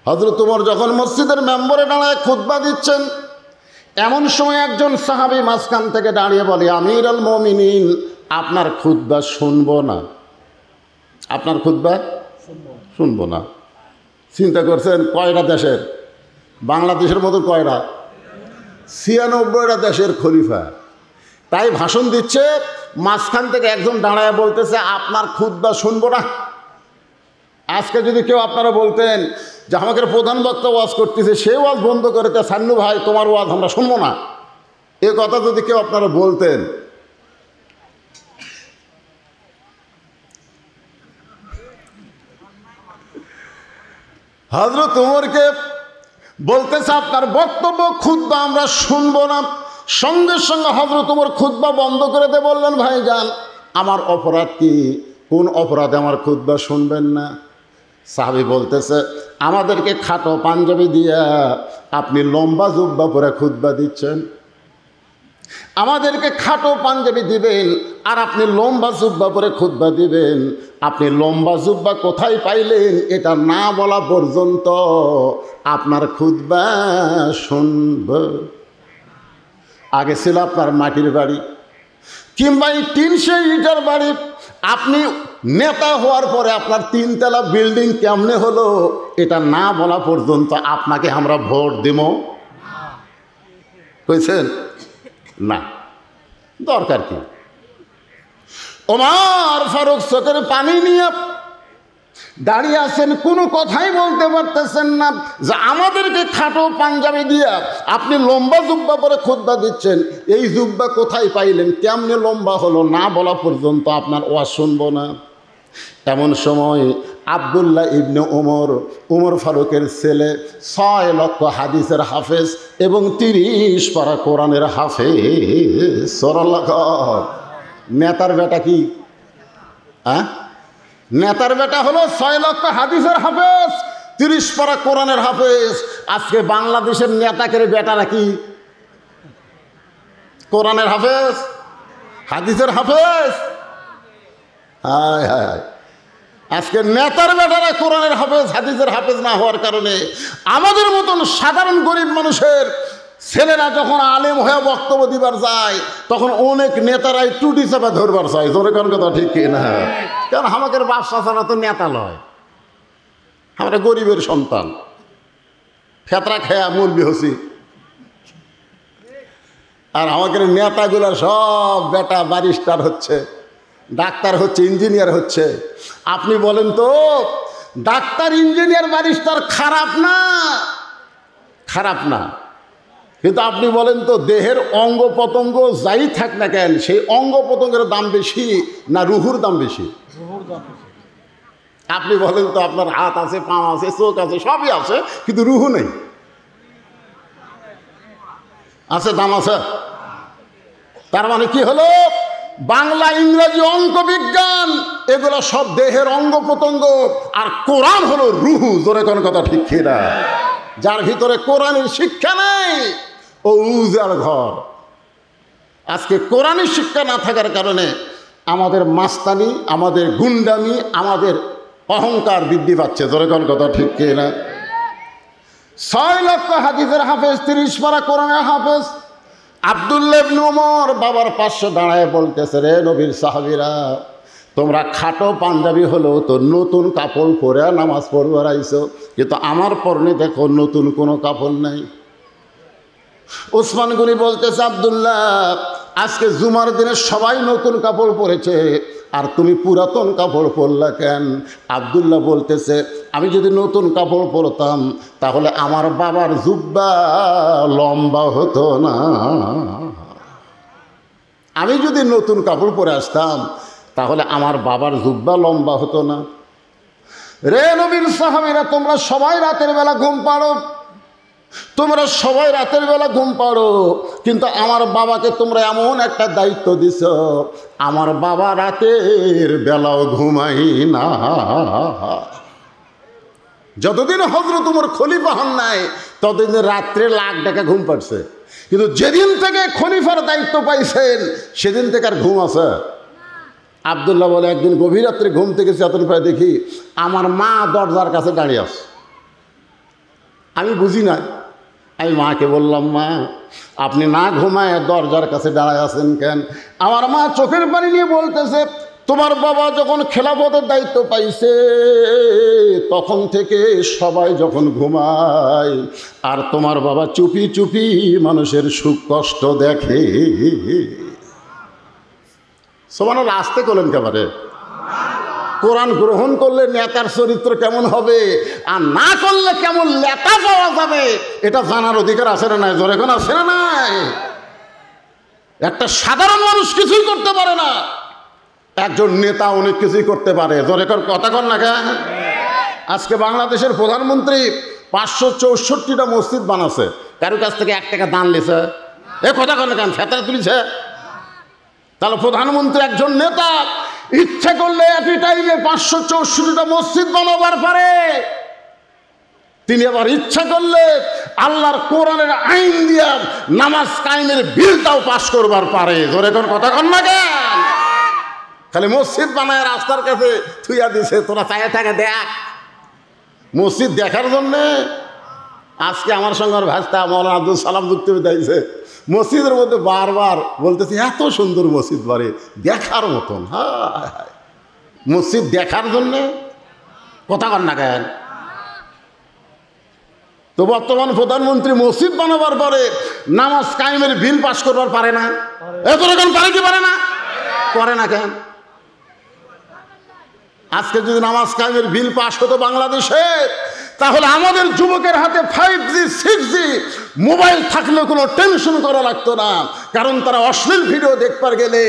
হযরত উমর যখন মসজিদের মেম্বরে দাঁড়ায় খুতবা দিচ্ছেন, এমন সময় একজন সাহাবী মাঝখান থেকে দাঁড়িয়ে বলে, আমিরুল মুমিনিন, আপনার খুতবা শুনবো না। আপনার খুতবা শুনবো না। চিন্তা করছেন কয়টা দেশের? বাংলাদেশের মতো কয়টা? 96টা দেশের খলিফা। তাই ভাষণ দিচ্ছে, মাঝখান থেকে একজন দাঁড়ায় বলতেছে আপনার খুতবা শুনবো না। আজকে যদি কেউ আপনারা বলতেন যে আমাকে প্রধান বক্তা ওয়াজ করতেছে, সে ওয়াজ বন্ধ করে সান্নু ভাই তোমার ওয়াজ আমরা শুনবো না, এ কথা যদি কেউ আপনারা বলতেন, হযরত ওমরকে বলতেছে আপনার বক্তব্য খুতবা আমরা শুনবো না। সঙ্গে সঙ্গে হযরত ওমর খুতবা বন্ধ করে দিয়ে বললেন, ভাইজান আমার অপরাধ কি? কোন অপরাধে আমার খুতবা শুনবেন না? সাহাবী বলতেছে আমাদেরকে খাটো পাঞ্জাবি দিয়া আপনি লম্বা জুব্বা পরে খুতবা দিচ্ছেন। আমাদেরকে খাটো পাঞ্জাবি দিবেন আর আপনি লম্বা জুব্বা পরে খুতবা দিবেন। আপনি লম্বা জুব্বা কোথায় পাইলেন এটা না বলা পর্যন্ত আপনার খুতবা শুনব। আগে ছিল আপনার মাটির বাড়ি কিংবা এই টিনশে ইটার বাড়ি। আপনি নেতা হওয়ার পরে আপনার 3তলা বিল্ডিং কেমনে হলো এটা না বলা পর্যন্ত আপনাকে আমরা ভোট দেব কইছেন না? দরকার কি? ওমর ফারুক চোখের পানি নিয়ে দাঁড়িয়ে আছেন, কোনো কথাই বলতে পারতেছেন না যে আমাদেরকে খাটো পাঞ্জাবি দিয়া আপনি লম্বা জুব্বা পরে খুতবা দিচ্ছেন। এই জুব্বা কোথায় পাইলেন, কেমনে লম্বা হলো, না বলা পর্যন্ত আপনার ওয়াজ শুনবো না। এমন সময় আব্দুল্লাহ ইবনে উমর ফারুকের ছেলে 6 লক্ষ হাদিসের হাফেজ এবং 30 পারা কোরআনের হাফেজ। নেতার বেটা কি? নেতার বেটা হলো 6 লক্ষ হাদিসের হাফেজ, 30 পারা কোরআনের হাফেজ। আজকে বাংলাদেশের নেতাকের বেটারা কি? কোরআনের হাফেজ, হাদিসের হাফেজ। হায় হায়, আজকে নেতার বেটারা কোরআনের হাফেজ হাদিসের হাফেজ না হওয়ার কারণে আমাদের মতন সাধারণ গরিব মানুষের ছেলেরা যখন আলেম হয়ে বক্তব্য দিবার যায় তখন অনেক নেতারাই টুটি চাপা ধরবার চায়। জোরে কোন কথা ঠিক না? কারণ আমাদের বাপসা ছাড়া তো নেতা লয়, আমরা গরিবের সন্তান, ফেতরা খেয়া মুরবি হসি। আর আমাদের নেতাগুলো সব বেটা ব্যারিস্টার হচ্ছে, ডাক্তার হচ্ছে, ইঞ্জিনিয়ার হচ্ছে। আপনি বলেন তো ডাক্তার, ইঞ্জিনিয়ার, ব্যারিস্টার খারাপ না? খারাপ না, কিন্তু আপনি বলেন তো দেহের অঙ্গ প্রত্যঙ্গ যাই থাক না কেন সেই অঙ্গ প্রত্যঙ্গের দাম বেশি না রুহুর দাম বেশি? আপনি বলেন তো আপনার হাত আছে, পা আছে, চোখ আছে, সবই আছে, কিন্তু রুহু নেই। আছে, দাম আছে। তার মানে কি হলো? বাংলা, ইংরেজি, অঙ্ক, বিজ্ঞান এগুলো সব দেহের অঙ্গ প্রত্যঙ্গ, আর কোরআন হলো রুহু। জোরে কোন কথা ঠিক কিনা? যার ভিতরে কোরআনের শিক্ষা নেই ও উজার ঘর। আজকে কোরআনের শিক্ষা না থাকার কারণে আমাদের মাস্তানি, আমাদের গুন্ডামি, আমাদের অহংকার বৃদ্ধি পাচ্ছে। জোরে কোন কথা ঠিক কিনা? 6 লক্ষ হাদিসের হাফেজ, 30 পারা কোরআনের হাফেজ। আব্দুল্লাহ ইবনে উমর বাবার পাশে দাঁড়ায় বলতেছে, রে নবীর সাহাবীরা, তোমরা খাটো পাঞ্জাবি হলেও তো নতুন কাপড় পরে নামাজ পড়বার আইছো, কিন্তু আমার পরনে দেখো নতুন কোনো কাপড় নাই। ওসমান গনি বলতেছে, আব্দুল্লাহ, আজকে জুমার দিনে সবাই নতুন কাপড় পরেছে আর তুমি পুরাতন কাপড় পরলা কেন? আব্দুল্লাহ বলতেছে, আমি যদি নতুন কাপড় পরতাম তাহলে আমার বাবার জুব্বা লম্বা হতো না। আমি যদি নতুন কাপড় পরে আসতাম তাহলে আমার বাবার জুব্বা লম্বা হতো না। রে নবীর সাহাবীরা, তোমরা সবাই রাতের বেলা ঘুম পাড়ো, তোমরা সবাই রাতের বেলা ঘুম পাড়ো, কিন্তু আমার বাবাকে তোমরা এমন একটা দায়িত্ব দিছ, আমার বাবা রাতের বেলাও ঘুমাই না। যতদিন হযরত ওমর খলিফা হন নাই ততদিন রাত্রে লাখ টাকা ঘুম পাড়ছে, কিন্তু যেদিন থেকে খলিফার দায়িত্ব পাইছেন সেদিন থেকে আর ঘুম আছে? আব্দুল্লাহ বলে, একদিন গভীর রাত্রে ঘুম থেকে চেতন পায় দেখি আমার মা দরজার কাছে দাঁড়িয়ে আছে। আমি বুঝি না, আমি মাকে বললাম, মা আপনি না ঘুমায় দরজার কাছে দাঁড়ায় আছেন কেন? আমার মা চোখের পানি নিয়ে বলতেছে, তোমার বাবা যখন খেলাফতের দায়িত্ব পাইছে তখন থেকে সবাই যখন ঘুমায় আর তোমার বাবা চুপি চুপি মানুষের সুখ কষ্ট দেখে। সুবহানাল্লাহ, আসতে করলেন কেবারে? কোরআন গ্রহণ করলে নেতার চরিত্র কেমন হবে আর না করলে কেমন নেতা পাওয়া যাবে এটা জানার অধিকার আছে না নাই? জোরে কোন আছে না নাই? একটা সাধারণ মানুষ কিছুই করতে পারে না, একজন নেতা অনেক কিছুই করতে পারে। জোরে কোন কথা কন না কেন? আজকে বাংলাদেশের প্রধানমন্ত্রী 564টা মসজিদ বানাচ্ছে, কারো কাছ থেকে 1 টাকা দান লেছে? এ কথা কন না কেন? ফেতরা তুলিছে? তাহলে প্রধানমন্ত্রী একজন নেতা ইচ্ছা করলে একই টাইমে 564টা মসজিদ বানাবার পারে। তিনি আবার ইচ্ছা করলে আল্লাহর কোরআনের আইন দিয়া নামাজ কায়েমের বিলটাও পাশ করবার পারে। জোরে কোন কথা কন না কেন? খালি মসজিদ বানায় রাস্তার কাছে থুইয়া দিছে, তোরা চাইয়া থাকে দেখ। মসজিদ দেখার জন্যে আজকে আমার সঙ্গে ভাস্তা মৌলানা আব্দুল সালাম যুক্ত দিয়েছে, মসজিদের মধ্যে বারবার বলতেছি এত সুন্দর মসজিদ বাড়ি দেখার মতন। হ্যাঁ, মসজিদ দেখার জন্যে কথা কন না কেন? তো বর্তমান প্রধানমন্ত্রী মসজিদ বানাবার পরে নামাজ কায়েমের বিল পাস করবার পারে না? এত রকম পারে কি পারে না? করে না কেন? আজকে যদি নামাজ কায়েমের বিল পাস হতো বাংলাদেশে তাহলে আমাদের যুবকের হাতে 5G 6G মোবাইল থাকলে কোনো টেনশন করা লাগতো না, কারণ তারা অশ্লীল ভিডিও দেখবার গেলে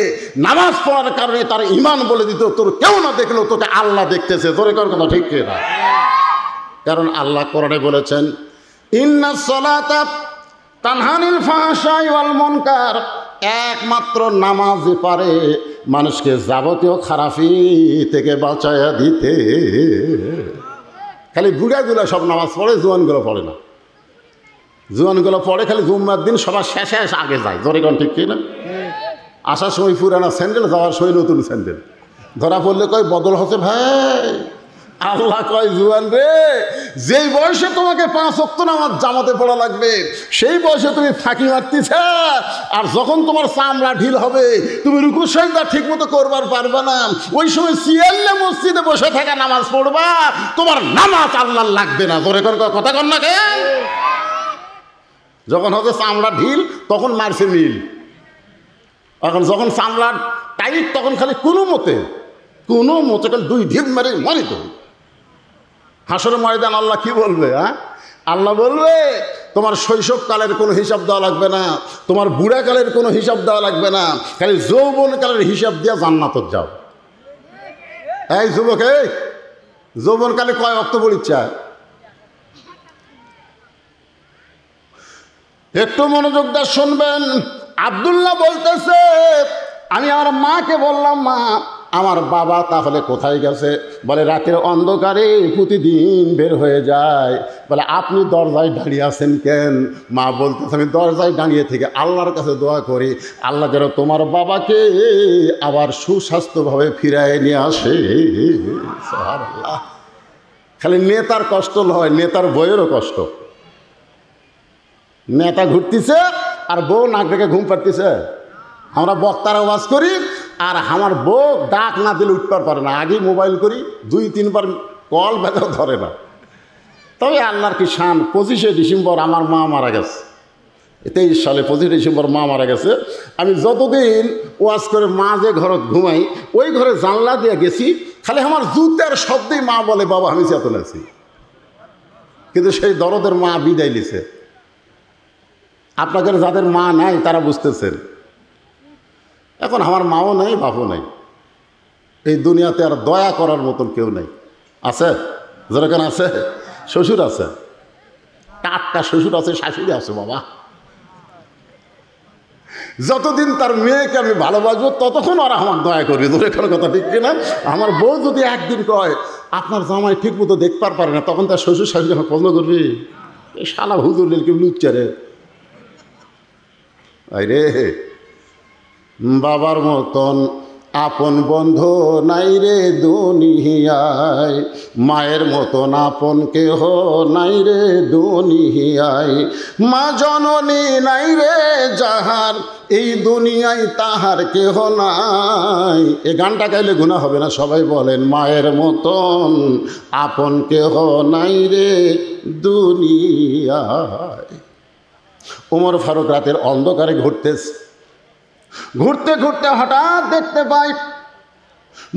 নামাজ পড়ার কারণে তারা ইমান বলে দিত, তোর কেউ না দেখলেও তোকে আল্লাহ দেখতেছে। তোর কথা ঠিক না? কারণ আল্লাহ কোরআনে বলেছেন, ইন্নাস সালাতা তানহানিল ফাহশাই ওয়াল মুনকার, একমাত্র নামাজই পারে মানুষকে যাবতীয় খারাপি থেকে বাঁচায়া দিতে। খালি বুড়াগুলো সব নামাজ পড়ে, জোয়ানগুলো পড়ে না। জোয়ানগুলো পড়ে খালি জুম্মার দিন সবার শেষে আগে যায়। জোরে কোন ঠিক কিনা? আসার সময় পুরানো স্যান্ডেল, যাওয়ার সময় নতুন স্যান্ডেল। ধরা পড়লে কয় বদল হচ্ছে ভাই। আল্লাহ কয়, জুয়ান রে, যেই বয়সে তোমাকে 5 ওয়াক্ত নামাজ জামাতে পড়া লাগবে সেই বয়সে তুমি ফাঁকি মারতেছ, আর যখন তোমার চামড়া ঢিল হবে তুমি রুকু সাজদা ঠিক মতো করবার পারবে না, ওই সময় সিয়াল্লে মসজিদে বসে থাকা নামাজ পড়বা, তোমার নামাজ আল্লাহ লাগবে না। তোর এখন কথা কর না কে? যখন হবে চামড়া ঢিল তখন মারছে মিল, এখন যখন চামড়া টাইট তখন খালি কোনো মতে খালি 2 ঢিপ মারে মারি তো। হাসরের ময়দান আল্লাহ কি বলবে? আল্লাহ বলবে, তোমার শৈশবকালের কোনো হিসাব দেওয়া লাগবে না, তোমার বুড়াকালের কোনো হিসাব দেওয়া লাগবে না, খালি যৌবনকালের হিসাব দিয়ে জান্নাতে যাও। এই যুবক, এই যৌবনকালে কয় ওয়াক্ত পড়িচ্ছা? একটু মনোযোগ দিয়ে শুনবেন। আব্দুল্লাহ বলতেছে, আমি আমার মাকে বললাম, মা আমার বাবা তাহলে কোথায় গেছে? বলে রাতের অন্ধকারে প্রতিদিন বের হয়ে যায়। বলে আপনি দরজায় দাঁড়িয়ে আছেন কেন? মা বলতেছে, আমি দরজায় দাঁড়িয়ে থেকে আল্লাহর কাছে দোয়া করি, আল্লাহ যেন তোমার বাবাকে আবার সুস্বাস্থ্যভাবে ফিরায় নিয়ে আসে। সুবহানাল্লাহ। খালি নেতার কষ্ট নয়, নেতার বইয়েরও কষ্ট। নেতা ঘুরতেছে আর বউ নাক ডেকে ঘুম পাড়তেছে। আমরা বক্তার আওয়াজ করি আর আমার বউ ডাক না দিলে উঠতে পারে না, আগেই মোবাইল করি, 2-3 বার কল বেজাও ধরে না। তবে আল্লাহর কি শান, 25শে ডিসেম্বর আমার মা মারা গেছে। 23 সালে 25 ডিসেম্বর মা মারা গেছে। আমি যতদিন ওয়াজ করে মা যে ঘরে ঘুমাই ওই ঘরে জানলা দিয়ে গেছি, খালি আমার জুতার শব্দেই মা বলে, বাবা আমি চেতন আছি। কিন্তু সেই দরদের মা বিদায় নিছে। আপনাদের যাদের মা নাই তারা বুঝতেছেন। এখন আমার মাও নাই, বাপও নাই, এই দুনিয়াতে আর দয়া করার মতন কেউ নাই। আছে যেরকম আছে, শ্বশুর আছে, টাটকা শ্বশুর আছে, শাশুড়ি আছে। বাবা যতদিন তার মেয়েকে আমি ভালোবাসবো ততক্ষণ ওরা আমার দয়া করবে। ধরে কোনো কথা ঠিক কিনা? আমার বউ যদি একদিন কয় আপনার জামাই ঠিক মতো দেখবার পারে না, তখন তার শ্বশুর শাশুড়ি আমার পছন্দ করবি? এই শালা হুজুর কে লুচ্চারে। আরে বাবার মতন আপন বন্ধু নাই রে দুনিয়ায়, মায়ের মতন আপন কেহ নাই রে দুনিয়ায়, মা জননী নাই রে যাহার এই দুনিয়ায় তাহার কেহ নাই। এই গানটা গাইলে গুনাহ হবে না? সবাই বলেন, মায়ের মতন আপন কেহ নাই রে দুনিয়ায়। ওমর ফারুক রাতের অন্ধকারে ঘুরতে ঘুরতে হঠাৎ দেখতে পাই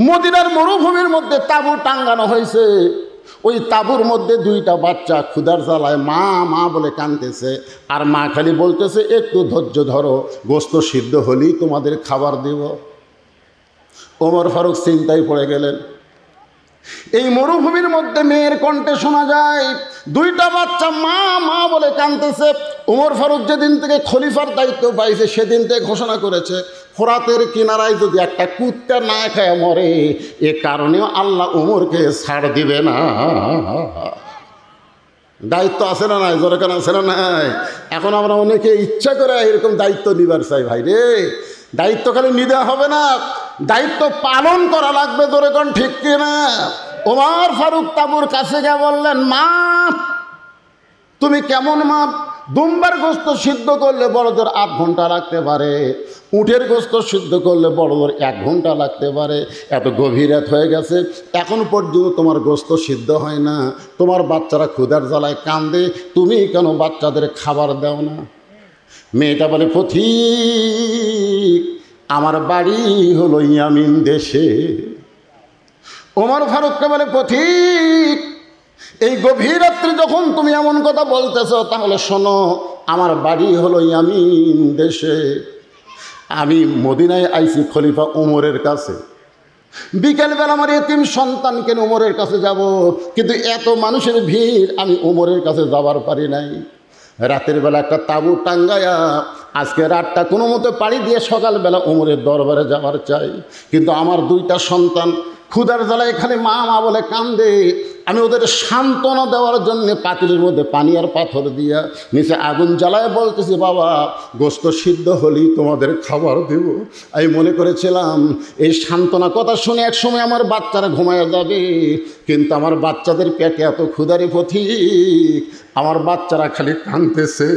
মদিনার মরুভূমির মধ্যে তাঁবু টাঙ্গানো হয়েছে। ওই তাঁবুর মধ্যে 2টা বাচ্চা ক্ষুধার জ্বালায় মা মা বলে কাঁদতেছে, আর মা খালি বলতেছে, একটু ধৈর্য ধরো, গোস্ত সিদ্ধ হলেই তোমাদের খাবার দেব। ওমর ফারুক চিন্তায় পড়ে গেলেন। এই মরুভূমির মধ্যে মেয়ের কণ্ঠে শোনা যায় 2টা বাচ্চা মা মা বলে কাঁদতেছে। ওমর ফারুক যেদিন থেকে খলিফার দায়িত্ব পাইছে সেদিন থেকে ঘোষণা করেছে, ফোরাতের কিনারায় যদি একটা কুত্তা না খায় মরে, এ কারণেও আল্লাহ ওমরকে ছাড় দিবে না। দায়িত্ব আছে না নাই? যেরকম আছে না নাই? এখন আমরা অনেকে ইচ্ছা করে এরকম দায়িত্ব নিবার চাই। ভাই রে, দায়িত্ব খালি নিতে হবে না, দায়িত্ব পালন করা লাগবে। যেরকম ঠিক কিনা? ওমর ফারুক তাঁবুর কাছে গিয়ে বললেন, মা তুমি কেমন মা? দুম্বার গোস্ত সিদ্ধ করলে বড়দের 8 ঘন্টা লাগতে পারে, উটের গোস্ত সিদ্ধ করলে বড়দের 1 ঘন্টা লাগতে পারে। এত গভীর রাত হয়ে গেছে, এখন পর্যন্ত তোমার গোস্ত সিদ্ধ হয় না, তোমার বাচ্চারা ক্ষুধার জ্বালায় কান্দে, তুমি কেন বাচ্চাদের খাবার দাও না? মেয়েটা বলে, পথিক আমার বাড়ি হলো ইয়ামিন দেশে। ওমর ফারুককে বলে, পথিক এই গভীর রাত্রে যখন তুমি এমন কথা বলতেছ, তাহলে শোনো, আমার বাড়ি হলো ইয়ামিন দেশে। আমি মদিনায় আইছি খলিফা ওমরের কাছে। বিকেলবেলা আমার এতিম সন্তানকে ওমরের কাছে যাব, কিন্তু এত মানুষের ভিড়, আমি ওমরের কাছে যাবার পারি নাই। রাতের বেলা একটা তাঁবু টাঙ্গায়া আজকে রাতটা কোনো মতো পাড়ি দিয়ে সকালবেলা ওমরের দরবারে যাওয়ার চাই। কিন্তু আমার দুইটা সন্তান ক্ষুধার জ্বালায় এখানে মা মা বলে কান্দে। আমি ওদের সান্ত্বনা দেওয়ার জন্য পাতিলের মধ্যে পানি আর পাথর দিয়া নিচে আগুন জ্বালায় বলতেছি, বাবা গোস্ত সিদ্ধ হলেই তোমাদের খাবার দেব। আমি মনে করেছিলাম এই সান্ত্বনা কথা শুনে এক সময় আমার বাচ্চারা ঘুমায়া যাবে, কিন্তু আমার বাচ্চাদের পেটে এত ক্ষুধারি পথিক, আমার বাচ্চারা খালি কাঁদতেছে।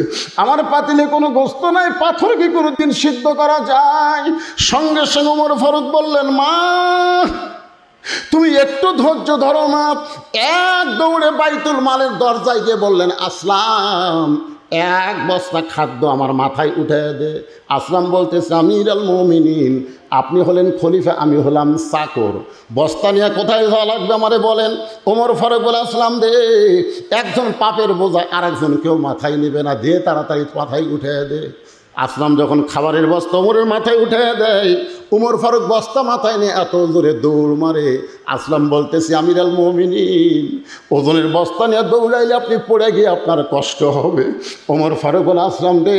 আমার পাতিলে কোনো গোস্ত নাই, পাথর কি কোনোদিন সিদ্ধ করা যায়? সঙ্গে সঙ্গে ওমর ফারুক বললেন, মা তুমি একটু ধৈর্য ধরো মা। এক দৌড়ে বাইতুল মালের দরজায় গিয়ে বললেন, আসলাম এক বস্তা খাদ্য আমার মাথায় উঠে দে। আসলাম বলতেছে, আমিরুল মুমিনিন, আপনি হলেন খলিফা, আমি হলাম চাকর, বস্তা নিয়ে কোথায় যাওয়া লাগবে আমারে বলেন। ওমর ফারুক বলে, আসলাম দে, একজন পাপের বোঝা আর একজন কেউ মাথায় নেবে না, দে তাড়াতাড়ি মাথায় উঠে দে। আসলাম যখন খাবারের বস্তা ওমরের মাথায় উঠে দেয়, উমর ফারুক বস্তা মাথায় নিয়ে এত জোরে দৌড় মারে। আসলাম বলতেছি, আমিরুল মুমিনিন, ওজনের বস্তা নিয়ে দৌড়াইলে আপনি পড়ে গিয়ে আপনার কষ্ট হবে। ওমর ফারুক বলে, আসলাম রে,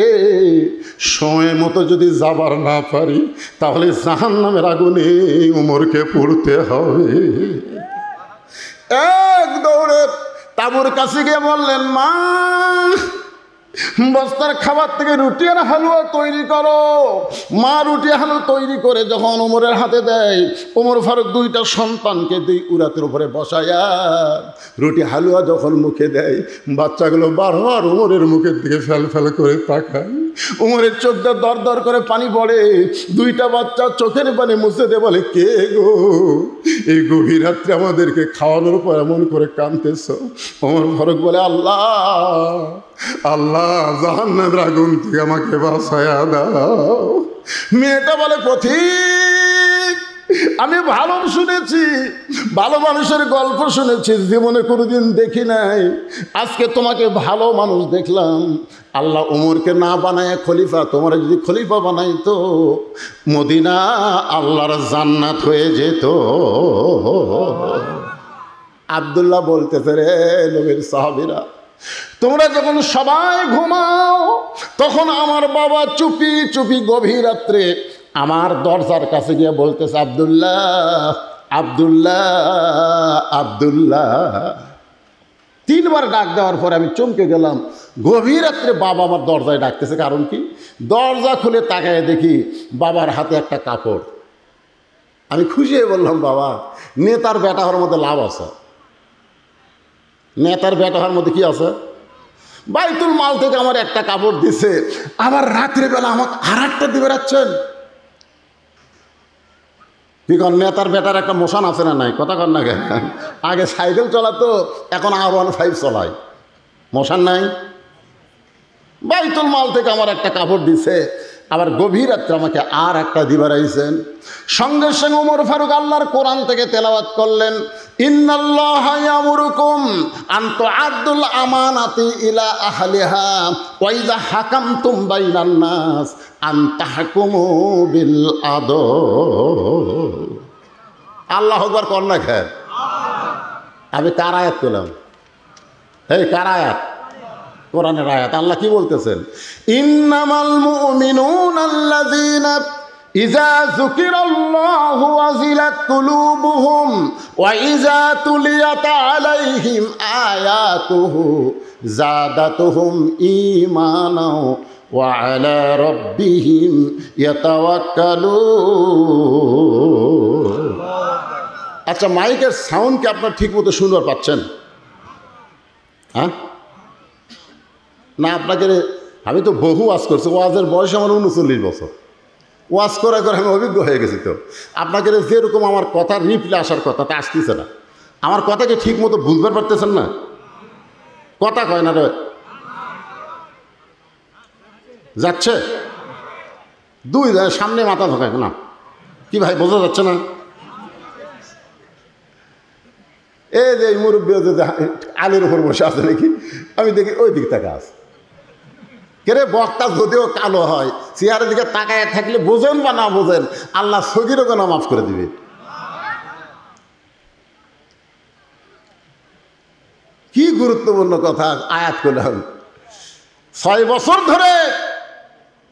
সময় মতো যদি যাবার না পারি তাহলে জাহান্নামের আগুনে উমরকে পড়তে হবে। এক দৌড়ে তাঁবুর কাছে গিয়ে বললেন, মা বস্তার খাবার থেকে রুটি আর হালুয়া তৈরি করো। মা রুটি হালুয়া তৈরি করে যখন ওমরের হাতে দেয়, ওমর ফারুক দুইটা সন্তানকে দুই উরাতের উপরে বসায়া রুটি হালুয়া যখন মুখে দেয়, বাচ্চাগুলো বারবার ওমরের মুখের দিকে ফেল ফেল করে তাকায়। ওমরের চোখটা দর দর করে পানি পড়ে। দুইটা বাচ্চা চোখের পানি মুছে দে বলে, কে গো এই গভীর রাত্রে আমাদেরকে খাওয়ানোর পর এমন করে কাঁদতেছ? ওমর ফারুক বলে, আল্লাহ আল্লাহ, জাহান্নামের আগুন থেকে আমাকে বাঁচায়া দাও। মেয়েটা বলে, পথিক, আমি ভালো শুনেছি, ভালো মানুষের গল্প শুনেছি, জীবনে কোনোদিন দেখি নাই, আজকে তোমাকে ভালো মানুষ দেখলাম। আল্লাহ ওমরকে না বানায় খলিফা, তোমার যদি খলিফা বানাইতো মদিনা আল্লাহর জান্নাত হয়ে যেত। আব্দুল্লাহ বলতেছে, রে নবীর সাহাবীরা, তোমরা যখন সবাই ঘুমাও তখন আমার বাবা চুপি চুপি গভীর রাত্রে আমার দরজার কাছে গিয়ে বলতেছে, আব্দুল্লাহ আব্দুল্লাহ আব্দুল্লাহ। তিনবার ডাক দেওয়ার পরে আমি চমকে গেলাম। গভীর রাত্রে বাবা আমার দরজায় ডাকতেছে, কারণ কি? দরজা খুলে তাকায় দেখি বাবার হাতে একটা কাপড়। আমি খুশি হয়ে বললাম, বাবা, নেতার বেটা হওয়ার মধ্যে লাভ আছে। নেতার বেটা হওয়ার মধ্যে কি আছে? বাইতুল মাল থেকে আমার একটা কাপড় দিছে, আবার রাত্রিবেলা আমাকে আর একটা দিবে রাখছেন। কি কন, নেতার বেটার একটা মোশন আছে না নাই? কথা কন না কেন? আগে সাইকেল চালাতো, এখন R15 চলায়, মোশন নাই। বাইতুল মাল থেকে আমার একটা কাপড় দিছে, আবার গভীর রাত্রে আমাকে আর একটা দিবার আইছেন। সঙ্গে সঙ্গে ওমর ফারুক আল্লাহর কোরআন থেকে তেলাওয়াত করলেন, ইন্নাল্লাহা ইয়ামুরুকুম আন তুআদ্দুল আমানাতি ইলা আহলিহা ওয়া ইযা হাকামতুম বাইনান নাস আন তাহকুমু বিল আদল। আল্লাহু আকবার কর না খের। আমি কার আয়াত করলাম? এই কার আয়াত? কোরআনের আয়াত। আল্লাহ কি বলতেছেন? ইন্নামাল মুমিনুনা আল্লাযীনা ইযা যুকিরাল্লাহু ওয়াজিলাত কুলুবুহুম ওয়া ইযা তুলিয়াত আলাইহিম আয়াতুহু যাদাতুহুম ঈমানাও ওয়া আলা রাব্বিহিম ইয়াতাওয়াক্কালুন। আচ্ছা, মাইকের সাউন্ড কি আপনারা ঠিক মতো শুনতে পাচ্ছেন? হ্যাঁ না? আপনাকে আমি তো বহু ওয়াজ করছি, ওয়াজের বয়স আমার 39 বছর, ওয়াজ করে করে আমি অভিজ্ঞ হয়ে গেছি। তো আপনাকে যেরকম আমার কথার রিপ্লে আসার কথা তা আসতেছে না। আমার কথাকে ঠিক মতো বুঝতে পারতেছেন না? কথা কয় না রে, যাচ্ছে দুই সামনে মাথা ঢোকায় না কি ভাই, বোঝা যাচ্ছে না? এই যে এই মুরব্বী আলের উপর বসে আছে নাকি, আমি দেখি ওই দিক তাকা আছে। কেরে বক্তা যদিও কালো হয়, চেয়ারের দিকে তাকায় থাকলে বোঝেন বা না বোঝেন, আল্লাহ সগীরও কেন মাফ করে দিবে। কি গুরুত্বপূর্ণ কথা আয়াত করলাম। 6 বছর ধরে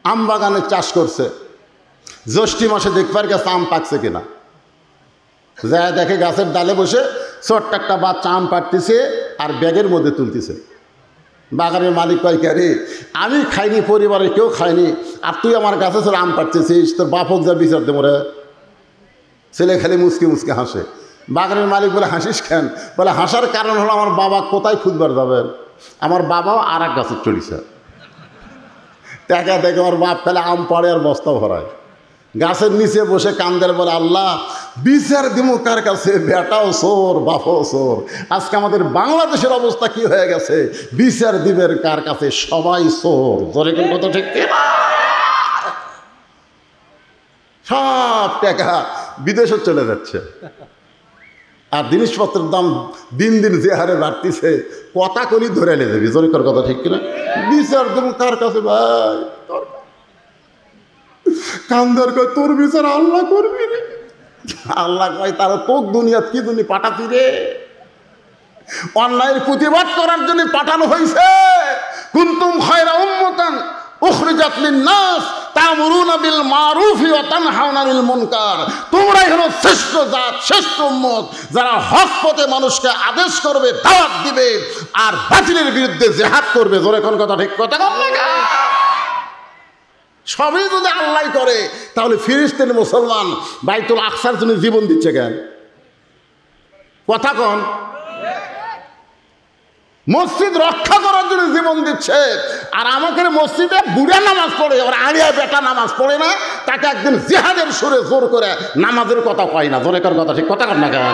আম বাগানের চাষ করছে, জ্যৈষ্ঠী মাসে দেখবার গেছে আম পাকছে কিনা, যা দেখে গাছের ডালে বসে ছোট্ট একটা বাচ্চা আম পাড়তেছে আর ব্যাগের মধ্যে তুলতেছে। বাগানের মালিক কয়, কে রে, আমি খাইনি, পরিবারের কেউ খায়নি, আর তুই আমার গাছে ছোট আম পাড়তেছিস, তোর বাপক যা বিচার দে মরে। ছেলে খালি মুসকে মুসকে হাসে। বাগানের মালিক বলে, হাসিস কেন? বলে, হাসার কারণ হলো আমার বাবা কোথায় খুঁজবার যাবেন, আমার বাবাও আর এক গাছের চড়িছে। দেখা দেখে আমার বাপ ফেলে আম পাড়ে আর বস্তা ভরায়, গাছের নিচে বসে কান্দের, বলে, আল্লাহ বিচার দিমু কার কাছে, বেটাও চোর বাপও চোর। আজকে আমাদের বাংলাদেশের অবস্থা কি হয়ে গেছে, বিচার দিবের কার কাছে, সবাই চোর। জোরে কোন কথা ঠিক কিনা? সব টাকা বিদেশে চলে যাচ্ছে, আর জিনিসপত্রের দাম দিন দিন যে হারে বাড়তিছে, কথা কলি ধরে এনে যাবি। জোরে কোন কথা ঠিক কিনা? বিচার দিমু কার কাছে ভাই, কান্দার কয়, তোর বিচার আল্লাহ করবি রে। আল্লাহ কয়, তারা তোর দুনিয়াত কি দুনি পাঠাতি রে, অন্যায়ের প্রতিবাদ করার জন্য পাঠানো হয়েছে। কুনতুম খায়রা উম্মাতান উখরিজাত লিন-নাস তা'মুরুনা বিল মারুফি ওয়া তানহাউনা আনিল মুনকার। তোমরাই হলো শ্রেষ্ঠ জাত, শ্রেষ্ঠ উম্মত, যারা হক পথে মানুষকে আদেশ করবে, দাওয়াত দিবে, আর বাতিলের বিরুদ্ধে জিহাদ করবে। জোরে কোন কথা ঠিক কথা কম না? সবই যদি আল্লাহ করে, তাহলে ফিলিস্তিনের মুসলমান বাইতুল আকসার জন্য জীবন দিচ্ছে কেন? কথা কন। মসজিদ রক্ষা করার জন্য জীবন দিচ্ছে, আর আমাকে মসজিদে বুড়া নামাজ পড়ে, আর আড়িয়া বেটা নামাজ পড়ে না, তাকে একদিন জিহাদের সুরে জোর করে নামাজের কথা কয় না। জোরে কর কথা ঠিক কথা কর না কেন?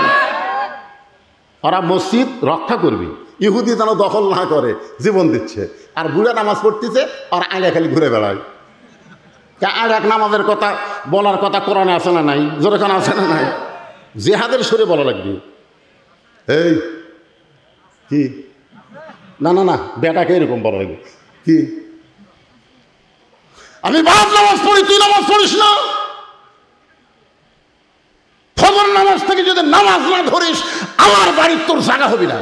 ওরা মসজিদ রক্ষা করবি, ইহুদি যেন দখল না করে জীবন দিচ্ছে, আর বুড়া নামাজ পড়তেছে, আর আড়িয়া খালি ঘুরে বেড়ায়। আর এক নামাজের কথা বলার কথা কোরআনে আছে না নাই? জোরে কোন আছে না নাই? জিহাদের সুরে বলা লাগবে। এই কি না না না, বেটাকে এরকম বলা লাগবে কি, আমি বাপ নামাজ পড়ি, তুই নামাজ পড়িস না। ফজর নামাজ থেকে যদি নামাজ না ধরিস, আমার বাড়ির তোর জায়গা হবি না।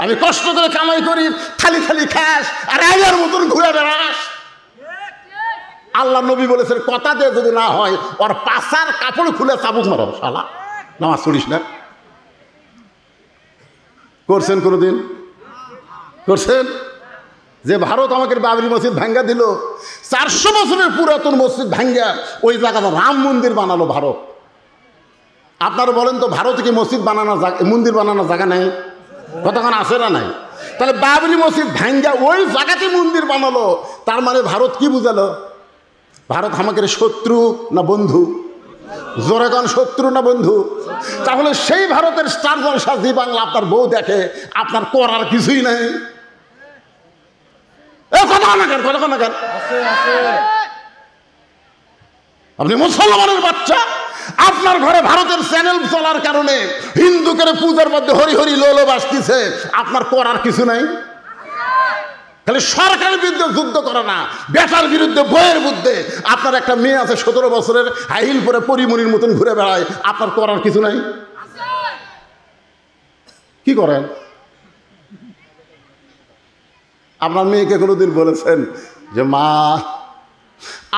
আমি কষ্ট করে কামাই করি, খালি খালি খাস, আর আয়ার মতন ঘুরে বেড়াস। আল্লাহ নবী বলেছেন, কথা দিয়ে যদি না হয়, ওর পাশার কাপড় খুলে চাবুক মারো, শালা নামাজ পড়িস না। করছেন কোনোদিন? করছেন? যে ভারত আমাকে বাবরি মসজিদ ভাঙ্গা দিল, 400 বছরের পুরাতন মসজিদ ভাঙ্গা ওই জায়গাটা রাম মন্দির বানালো ভারত। আপনারা বলেন তো, ভারতে কি মসজিদ বানানোর মন্দির বানানোর জায়গা নাই? কতক্ষণ আছে না নাই? তাহলে বাবরি মসজিদ ভাঙ্গা ওই জায়গাতে মন্দির বানালো, তার মানে ভারত কি বুঝালো? ভারত আমাকে শত্রু না বন্ধু? জোরে কোন শত্রু না বন্ধু? তাহলে সেই ভারতের স্টার জলসা জি বাংলা আপনার বউ দেখে, আপনার করার কিছুই নাই। আপনি মুসলমানের বাচ্চা, আপনার ঘরে ভারতের চ্যানেল চলার কারণে হিন্দুকে পূজার মধ্যে হরি হরি লোলো বাসতেছে, আপনার করার কিছু নাই। খালি সরকারের বিরুদ্ধে যুদ্ধ করে না, বেটার বিরুদ্ধে, বইয়ের বিরুদ্ধে। আপনার একটা মেয়ে আছে 17 বছরের, হাইল পরে পরিমণির মতন ঘুরে বেড়ায়, আপনার করার কিছু নাই। কি করেন? আপনার মেয়েকে কোনোদিন বলেছেন যে মা,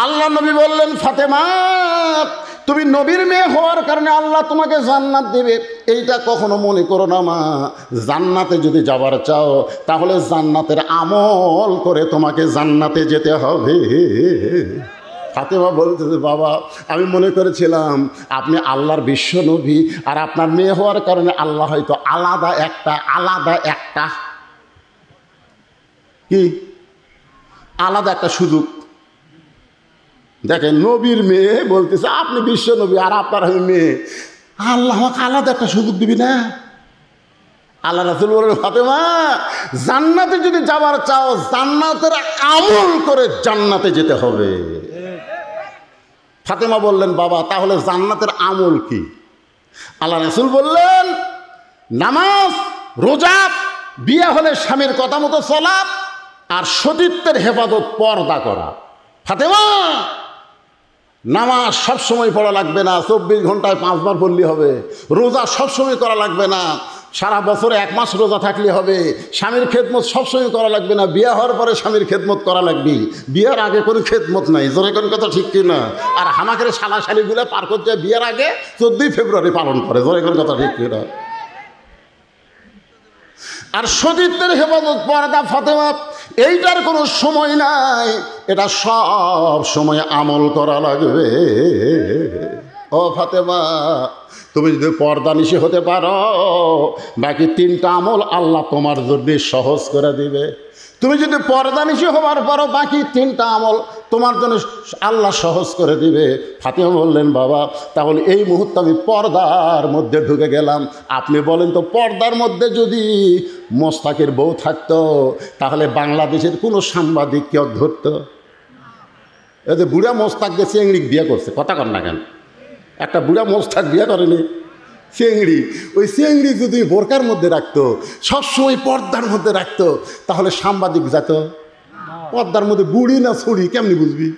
আল্লাহ নবী বললেন, ফাতেমা তুমি নবীর মেয়ে হওয়ার কারণে আল্লাহ তোমাকে জান্নাত দেবে, এইটা কখনো মনে করো না মা। জান্নাতে যদি যাবার চাও, তাহলে জান্নাতের আমল করে তোমাকে জান্নাতে যেতে হবে। ফাতেমা বলতেছে, বাবা আমি মনে করেছিলাম আপনি আল্লাহর বিশ্ব নবী, আর আপনার মেয়ে হওয়ার কারণে আল্লাহ হয়তো আলাদা একটা কি আলাদা একটা সুযোগ দেখেন। নবীর মেয়ে বলতেছে আপনি বিশ্ব নবী, আর আপনার মেয়ে, আল্লাহ আমাকে আলাদা একটা সুযোগ দিবি না? আল্লাহ রাসূল বলেন, ফাতেমা জান্নাতে যদি যাবার চাও, জান্নাতের আমল করে জান্নাতে যেতে হবে। ফাতেমা বললেন, বাবা তাহলে জান্নাতের আমল কি? আল্লাহ রাসূল বললেন, নামাজ, রোজা, বিয়ে হলে স্বামীর কথা মতো চলা, আর সতীত্বের হেফাজত পর্দা করা। ফাতেমা, নামাজ সবসময় পড়া লাগবে না, 24 ঘন্টায় 5 বার পড়লে হবে। রোজা সবসময় করা লাগবে না, সারা বছরে 1 মাস রোজা থাকলে হবে। স্বামীর খেদমত সবসময় করা লাগবে না, বিয়ে হওয়ার পরে স্বামীর খেদমত করা লাগবে। বিয়ের আগে কোনো খেদমত নাই, জোরে কোন কথা ঠিক কিনা? আর হামাকের শালাশালিগুলো পার করতে বিয়ের আগে 14 ফেব্রুয়ারি পালন করে, জোরে কোন কথা ঠিক কিনা? আর সতীত্বের হেফাজত, পর্দা, ফাতেমা, এইটার কোনো সময় নাই, এটা সব সময় আমল করা লাগবে। ও ফাতেমা, তুমি যদি পর্দা নিশি হতে পারো, বাকি 3টা আমল আল্লাহ তোমার জন্য সহজ করে দিবে। তুমি যদি পর্দা নিশি হবার পরও বাকি 3টা আমল তোমার জন্য আল্লাহ সহজ করে দিবে। ফাতেমা বললেন, বাবা তাহলে এই মুহূর্তে আমি পর্দার মধ্যে ঢুকে গেলাম। আপনি বলেন তো, পর্দার মধ্যে যদি মোস্তাকের বউ থাকতো, তাহলে বাংলাদেশের কোনো সাংবাদিক কেউ ধরতো? এই যে বুড়া মোস্তাককে চেংড়ি বিয়ে করছে, কথা কর না কেন? একটা বুড়া মোস্তাক বিয়ে করেনি, চেংড়ি। ওই চেংড়ি যদি বোরকার মধ্যে রাখতো, সবসময় পর্দার মধ্যে রাখতো, তাহলে সাংবাদিক যেত? পর্দার মধ্যে বুড়ি না ছুড়ি কেমনি বুঝবি?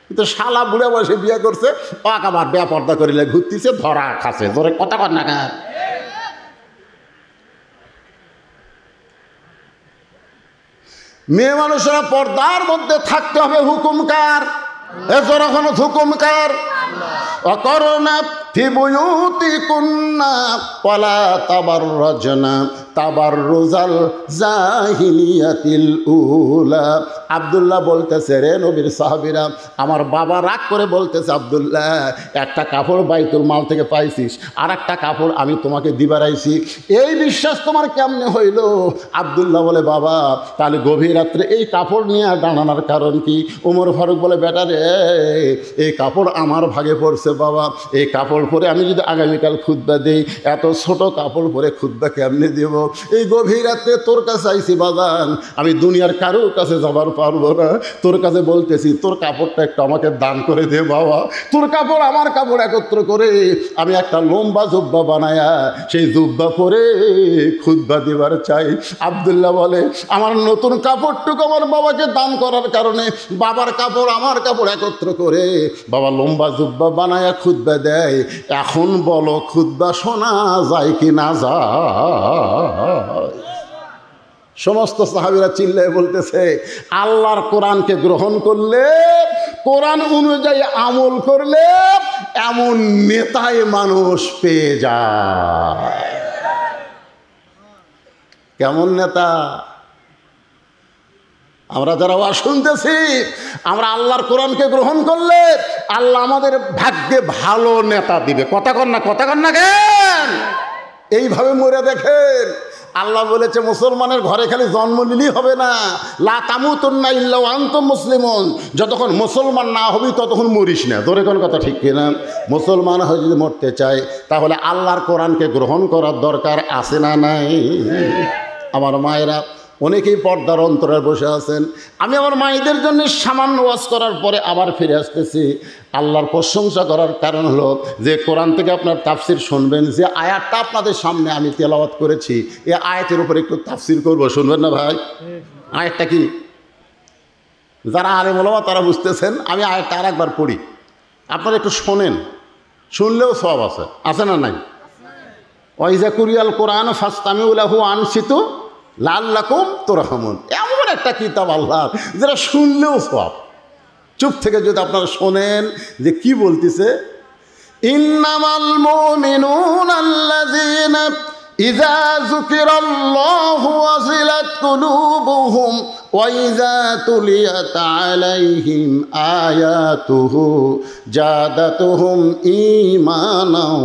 কিন্তু শালা বুড়া বয়সে বিয়ে করছে, আবার বেয়া পর্দা করিলে ঘুরতেছে, ধরা খাচ্ছে, ধরে কথা কর না কেন? মেয়ে মানুষেরা পর্দার মধ্যে থাকতে হবে। হুকুমকার এজরখন হুকুমকার, অকরনা ফি বুয়ুতিকুন্না ওয়ালা তাবাররাজনা তাবাররুজাল জাহিলিয়াতিল উলা। আব্দুল্লাহ বলতেছে, রে নবীর সাহাবীরা, আমার বাবা রাগ করে বলতেছে, আব্দুল্লাহ একটা কাপড় বাইতুল মাল থেকে পাইছিস, আর একটা কাপড় আমি তোমাকে দিবারাইছি, এই বিশ্বাস তোমার কেমনে হইল? আব্দুল্লাহ বলে, বাবা তাহলে গভীর রাত্রে এই কাপড় নিয়ে দাঁড়ানোর কারণ কি? ওমর ফারুক বলে, বেটা রে, এই কাপড় আমার ভাগে পড়ছে বাবা, এই কাপড় পরে আমি যদি আগামীকাল খুতবা দেই, এত ছোট কাপড় পরে খুতবা কেমনে দেব? এই গভীর রাত্রে তোর কাছে আইছি বাজান, আমি দুনিয়ার কারোর কাছে যাবার পারবো না, তোর কাছে বলতেছি তোর কাপড়টা একটু আমাকে দান করে দে বাবা। তোর কাপড় আমার কাপড় একত্র করে আমি একটা লম্বা জুব্বা বানায়া সেই জুব্বা পরে খুতবা দিবার চাই। আব্দুল্লাহ বলে, আমার নতুন কাপড়টুকু আমার বাবাকে দান করার কারণে বাবার কাপড় আমার কাপড় একত্র করে বাবা লম্বা জুব্বা বানায়া খুতবা দেয়। এখন বলো, খুতবা শোনা যায় কি না যায়? সমস্ত সাহাবীরা চিল্লায় বলতেছে, আল্লাহর কোরআনকে গ্রহণ করলে, কোরআন অনুযায়ী আমল করলে এমন নেতাই মানুষ পেয়ে যায়। কেমন নেতা? আমরা যারা ওয়াজ শুনতেছি, আমরা আল্লাহর কোরআনকে গ্রহণ করলে আল্লাহ আমাদের ভাগ্যে ভালো নেতা দিবে। কথা কন না, কথা কন না কেন? এইভাবে মরে দেখেন। আল্লাহ বলেছে, মুসলমানের ঘরে খালি জন্ম নিলেই হবে না, লা তামুতুন্না ইল্লা ওয়া আনতুম মুসলিমুন, যতক্ষণ মুসলমান না হবি ততক্ষণ মরিস না। ধরে কোন কথা ঠিক কিনা? মুসলমান হয়ে যদি মরতে চায়, তাহলে আল্লাহর কোরআনকে গ্রহণ করার দরকার আছে না নাই? আমার মায়েরা অনেকেই পর্দার অন্তরে বসে আছেন। আমি আমার মায়েদের জন্য সামান্য ওয়াজ করার পরে আবার ফিরে আসতেছি। আল্লাহর প্রশংসা করার কারণ হলো যে কোরআন থেকে আপনার তাফসির শুনবেন। যে আয়াতটা আপনাদের সামনে আমি তেলাওয়াত করেছি, এই আয়াতের উপরে একটু তাফসির করবো, শুনবেন না ভাই? আয়াতটা কি? যারা আলেম ওলামা তারা বুঝতেছেন, আমি আয়াতটা আর একবার পড়ি, আপনারা একটু শোনেন, শুনলেও সব আছে, আছে না নাই? ওয়াইজা কুরিয়াল কোরআন ফাসতামিউ লাহু আনসিতু লাআল্লাকুম তুরহামুন। এমন একটা কিতাব আল্লাহ, যেটা শুনলেও সব। চুপ থেকে যদি আপনারা শোনেন যে কি বলতেছে, ইন্নামাল মুমিনুনা আল্লাযীনা ইযা যুকিরাল্লাহু ওয়াজিলাত কুলুবুহুম ওয়া ইযা তুলিয়াত আলাইহিম আয়াতুহু জাদাতুহুম ঈমানাও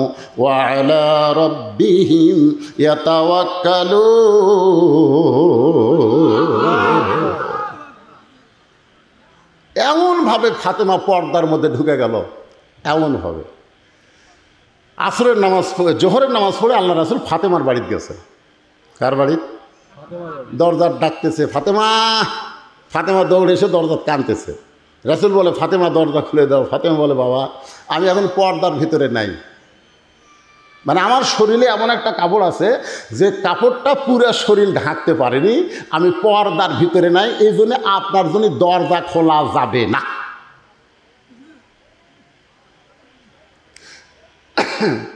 ওয়া আলা রাব্বিহিম ইয়াতাওয়াক্কালুন। এমনভাবে ফাতেমা পর্দার মধ্যে ঢুকে গেল, এমনভাবে। আসরের নামাজ পড়ে, জোহরের নামাজ পড়ে আল্লাহ রাসূল ফাতেমার বাড়িতে গেছে। কার বাড়ি? দরজার ডাকতেছে, ফাতেমা। ফাতেমা দৌড়ে এসে দরজা কানতেছে। রাসূল বলে, ফাতেমা দরজা খুলে দাও। ফাতেমা বলে, বাবা আমি এখন পর্দার ভিতরে নাই, মানে আমার শরীরে এমন একটা কাপড় আছে যে কাপড়টা পুরো শরীর ঢাকতে পারেনি, আমি পর্দার ভিতরে নাই, এই জন্য আপনার জন্য দরজা খোলা যাবে না।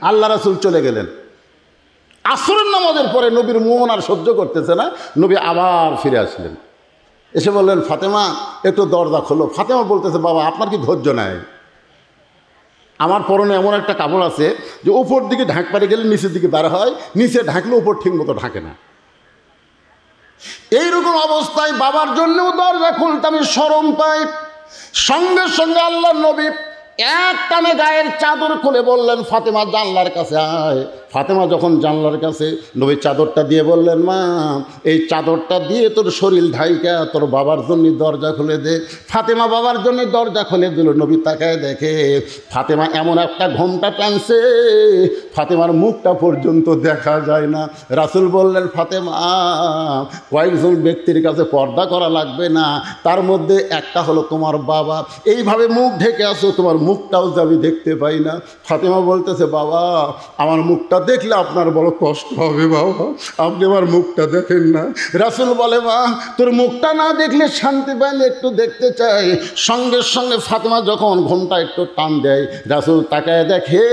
আল্লাহ রাসূল চলে গেলেন। আসরের নামাজের পরে নবীর মন আর সহ্য করতেছে না, নবী আবার ফিরে আসলেন। এসে বললেন, ফাতেমা একটু দরজা খোলো। ফাতেমা বলতেছে, বাবা আপনার কি ধৈর্য নাই? আমার পরনে এমন একটা কাপড় আছে যে উপর দিকে ঢাক পারে গেলে নিচের দিকে বার হয়, নিচে ঢাকলে উপর ঠিক মতো ঢাকে না। এইরকম অবস্থায় বাবার জন্যও দরজা খুলতে আমি শরম পাই। সঙ্গে সঙ্গে আল্লাহর নবী এক টানে গায়ের চাদর খুলে বললেন, ফাতেমা জানলার কাছে আয়। ফাতেমা যখন জানলার কাছে, নবী চাদরটা দিয়ে বললেন, মা এই চাদরটা দিয়ে তোর শরীর ঢাইকা তোর বাবার জন্য দরজা খুলে দে। ফাতেমা বাবার জন্য দরজা খুলে দিল। নবী তাকায় দেখে ফাতেমা এমন একটা ঘোমটা টানছে, ফাতেমার মুখটা পর্যন্ত দেখা যায় না। রাসূল বললেন, ফাতেমা কয়েকজন ব্যক্তির কাছে পর্দা করা লাগবে না, তার মধ্যে একটা হলো তোমার বাবা। এইভাবে মুখ ঢেকে আসো, তোমার মুখটাও যে আমি দেখতে পাই না। ফাতেমা বলতেছে, বাবা আমার মুখটা দেখলে আপনার বড় কষ্ট হবে, বাবা আপনি আমার মুখটা দেখেন না। রাসূল বলে, মা তোর মুখটা না দেখলে শান্তি পাইলে একটু দেখতে চাই। সঙ্গে সঙ্গে ফাতেমা যখন ঘোমটা একটু টান দেয়, রাসূল তাকায় দেখে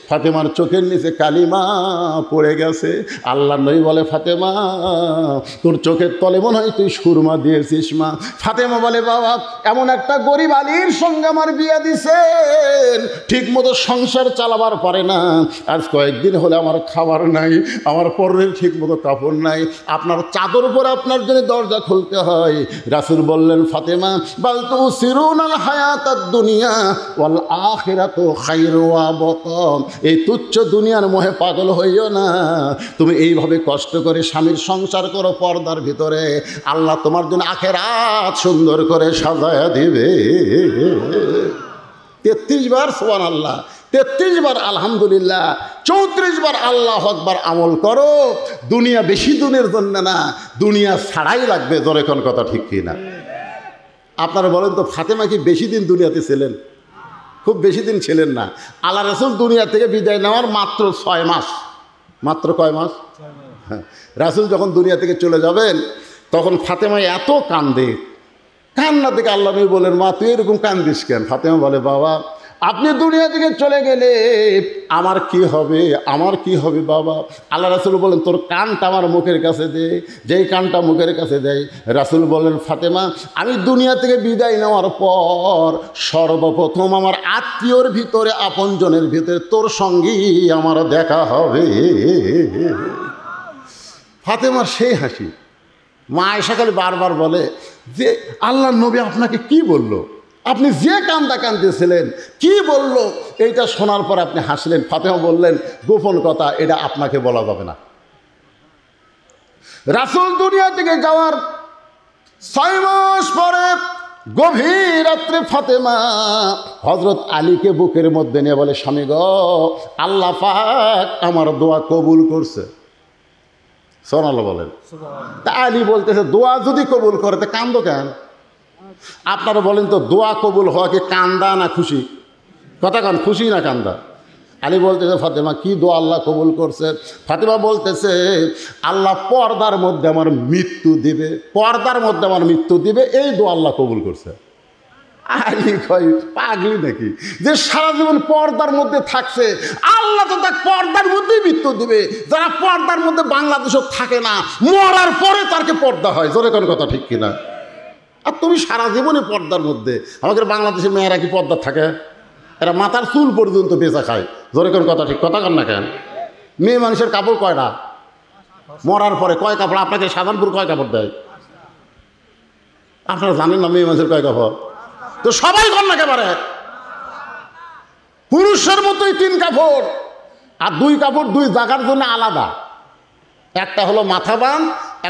ফাতেমার চোখের নিচে কালিমা পড়ে গেছে। আল্লাহ নবী বলে, ফাতেমা তোর চোখের তলে মনে হয় তুই সুরমা দিয়েছিস মা। ফাতেমা বলে, বাবা এমন একটা গরিব আলীর সঙ্গে আমার বিয়ে দিছেন, ঠিক মতো সংসার চালাবার পারে না, আজ কয়েকদিন হলে আমার খাবার নাই, আমার পরনের ঠিক মতো কাপড় নাই, আপনার চাদর পরে আপনার জন্য দরজা খুলতে হয়। রাসূল বললেন, ফাতেমা বাল তুসিরুনাল হায়াতাদ দুনিয়া ওয়াল আখিরাতু খায়রু ওয়া আবকা। এই তুচ্ছ দুনিয়ার মোহে পাগল হইও না, তুমি এইভাবে কষ্ট করে স্বামীর সংসার করো পর্দার ভিতরে, আল্লাহ তোমার জন্য আখিরাত সুন্দর করে সাজায়া দিবে। 33 বার সুবহানাল্লাহ, 33 বার আলহামদুলিল্লাহ, 34 বার আল্লাহু আকবার আমল করো। দুনিয়া বেশি দিনের জন্য না, দুনিয়া ছাড়াই লাগবে। জোরে কোন কথা ঠিক কি না? আপনারা বলেন তো, ফাতেমা কি বেশি দিন দুনিয়াতে ছিলেন? খুব বেশি দিন ছিলেন না। আল্লাহ রাসূল দুনিয়া থেকে বিদায় নেওয়ার মাত্র 6 মাস। মাত্র কয় মাস? হ্যাঁ। রাসূল যখন দুনিয়া থেকে চলে যাবেন তখন ফাতেমা এত কান্দে, কান্না থেকে আল্লাহ নবী বলেন, মা তুই এরকম কান্দিস কেন? ফাতেমা বলে, বাবা আপনি দুনিয়া থেকে চলে গেলে আমার কি হবে, আমার কি হবে বাবা? আল্লাহ রাসূল বলেন, তোর কানটা আমার মুখের কাছে দে। যেই কানটা মুখের কাছে দেয়, রাসূল বলেন, ফাতেমা আমি দুনিয়া থেকে বিদায় নেওয়ার পর সর্বপ্রথম আমার আত্মীয়র ভিতরে, আপনজনের ভিতরে তোর সঙ্গেই আমার দেখা হবে। ফাতেমার সেই হাসি। মা আয়েশা খালি বারবার বলে যে, আল্লাহর নবী আপনাকে কি বলল? আপনি যে কান্দা কাঁদতেছিলেন কি বলল? এইটা শোনার পর আপনি হাসলেন। ফাতেমা বললেন, গোপন কথা, এটা আপনাকে বলা যাবে না। রাসূল দুনিয়া থেকে যাওয়ার 6 মাস পরে গভীর রাত্রে ফাতেমা হযরত আলীকে বুকের মধ্যে নিয়ে বলে, স্বামী গো, আল্লাহ পাক আমার দোয়া কবুল করছে। সুবহানাল্লাহ বলেন। তা আলী বলতেছে, দোয়া যদি কবুল করে তা কান্দো কেন? আপনারা বলেন তো, দোয়া কবুল হওয়া কি কান্দা না খুশি? কথা কান, খুশি না কান্দা? আলী বলতেছে, ফাতেমা কি দোয়া আল্লাহ কবুল করছে? ফাতেমা বলতেছে, আল্লাহ পর্দার মধ্যে আমার মৃত্যু দিবে, পর্দার মধ্যে আমার মৃত্যু দিবে, এই দোয়া আল্লাহ কবুল করছে। আলী কয়, পাগলি নাকি যে সারা জীবন পর্দার মধ্যে থাকছে, আল্লাহ তো তাকে পর্দার মধ্যেই মৃত্যু দিবে। যারা পর্দার মধ্যে বাংলাদেশও থাকে না, মরার পরে তাকে পর্দা হয়। জোরে কোন কথা ঠিক কিনা? আর তুমি সারা জীবনে পর্দার মধ্যে। আমাদের বাংলাদেশের মেয়েরা কি পর্দা থাকে? এরা মাথার চুল পর্যন্ত বেচা খায়। জোরে কোন কথা ঠিক, কথা কন না কেন? মেয়ে মানুষের কাপড় কয়টা? মরার পরে কয় কাপড়? আপনাকে সাধারণপুর কয় কাপড় দেয়? আপনারা জানেন না মেয়ে মানুষের কয় কাপড়? তো সবাই কন না একেবারে। পুরুষের মতোই 3 কাপড়, আর 2 কাপড় 2 জায়গার জন্য আলাদা। একটা হলো মাথা বান,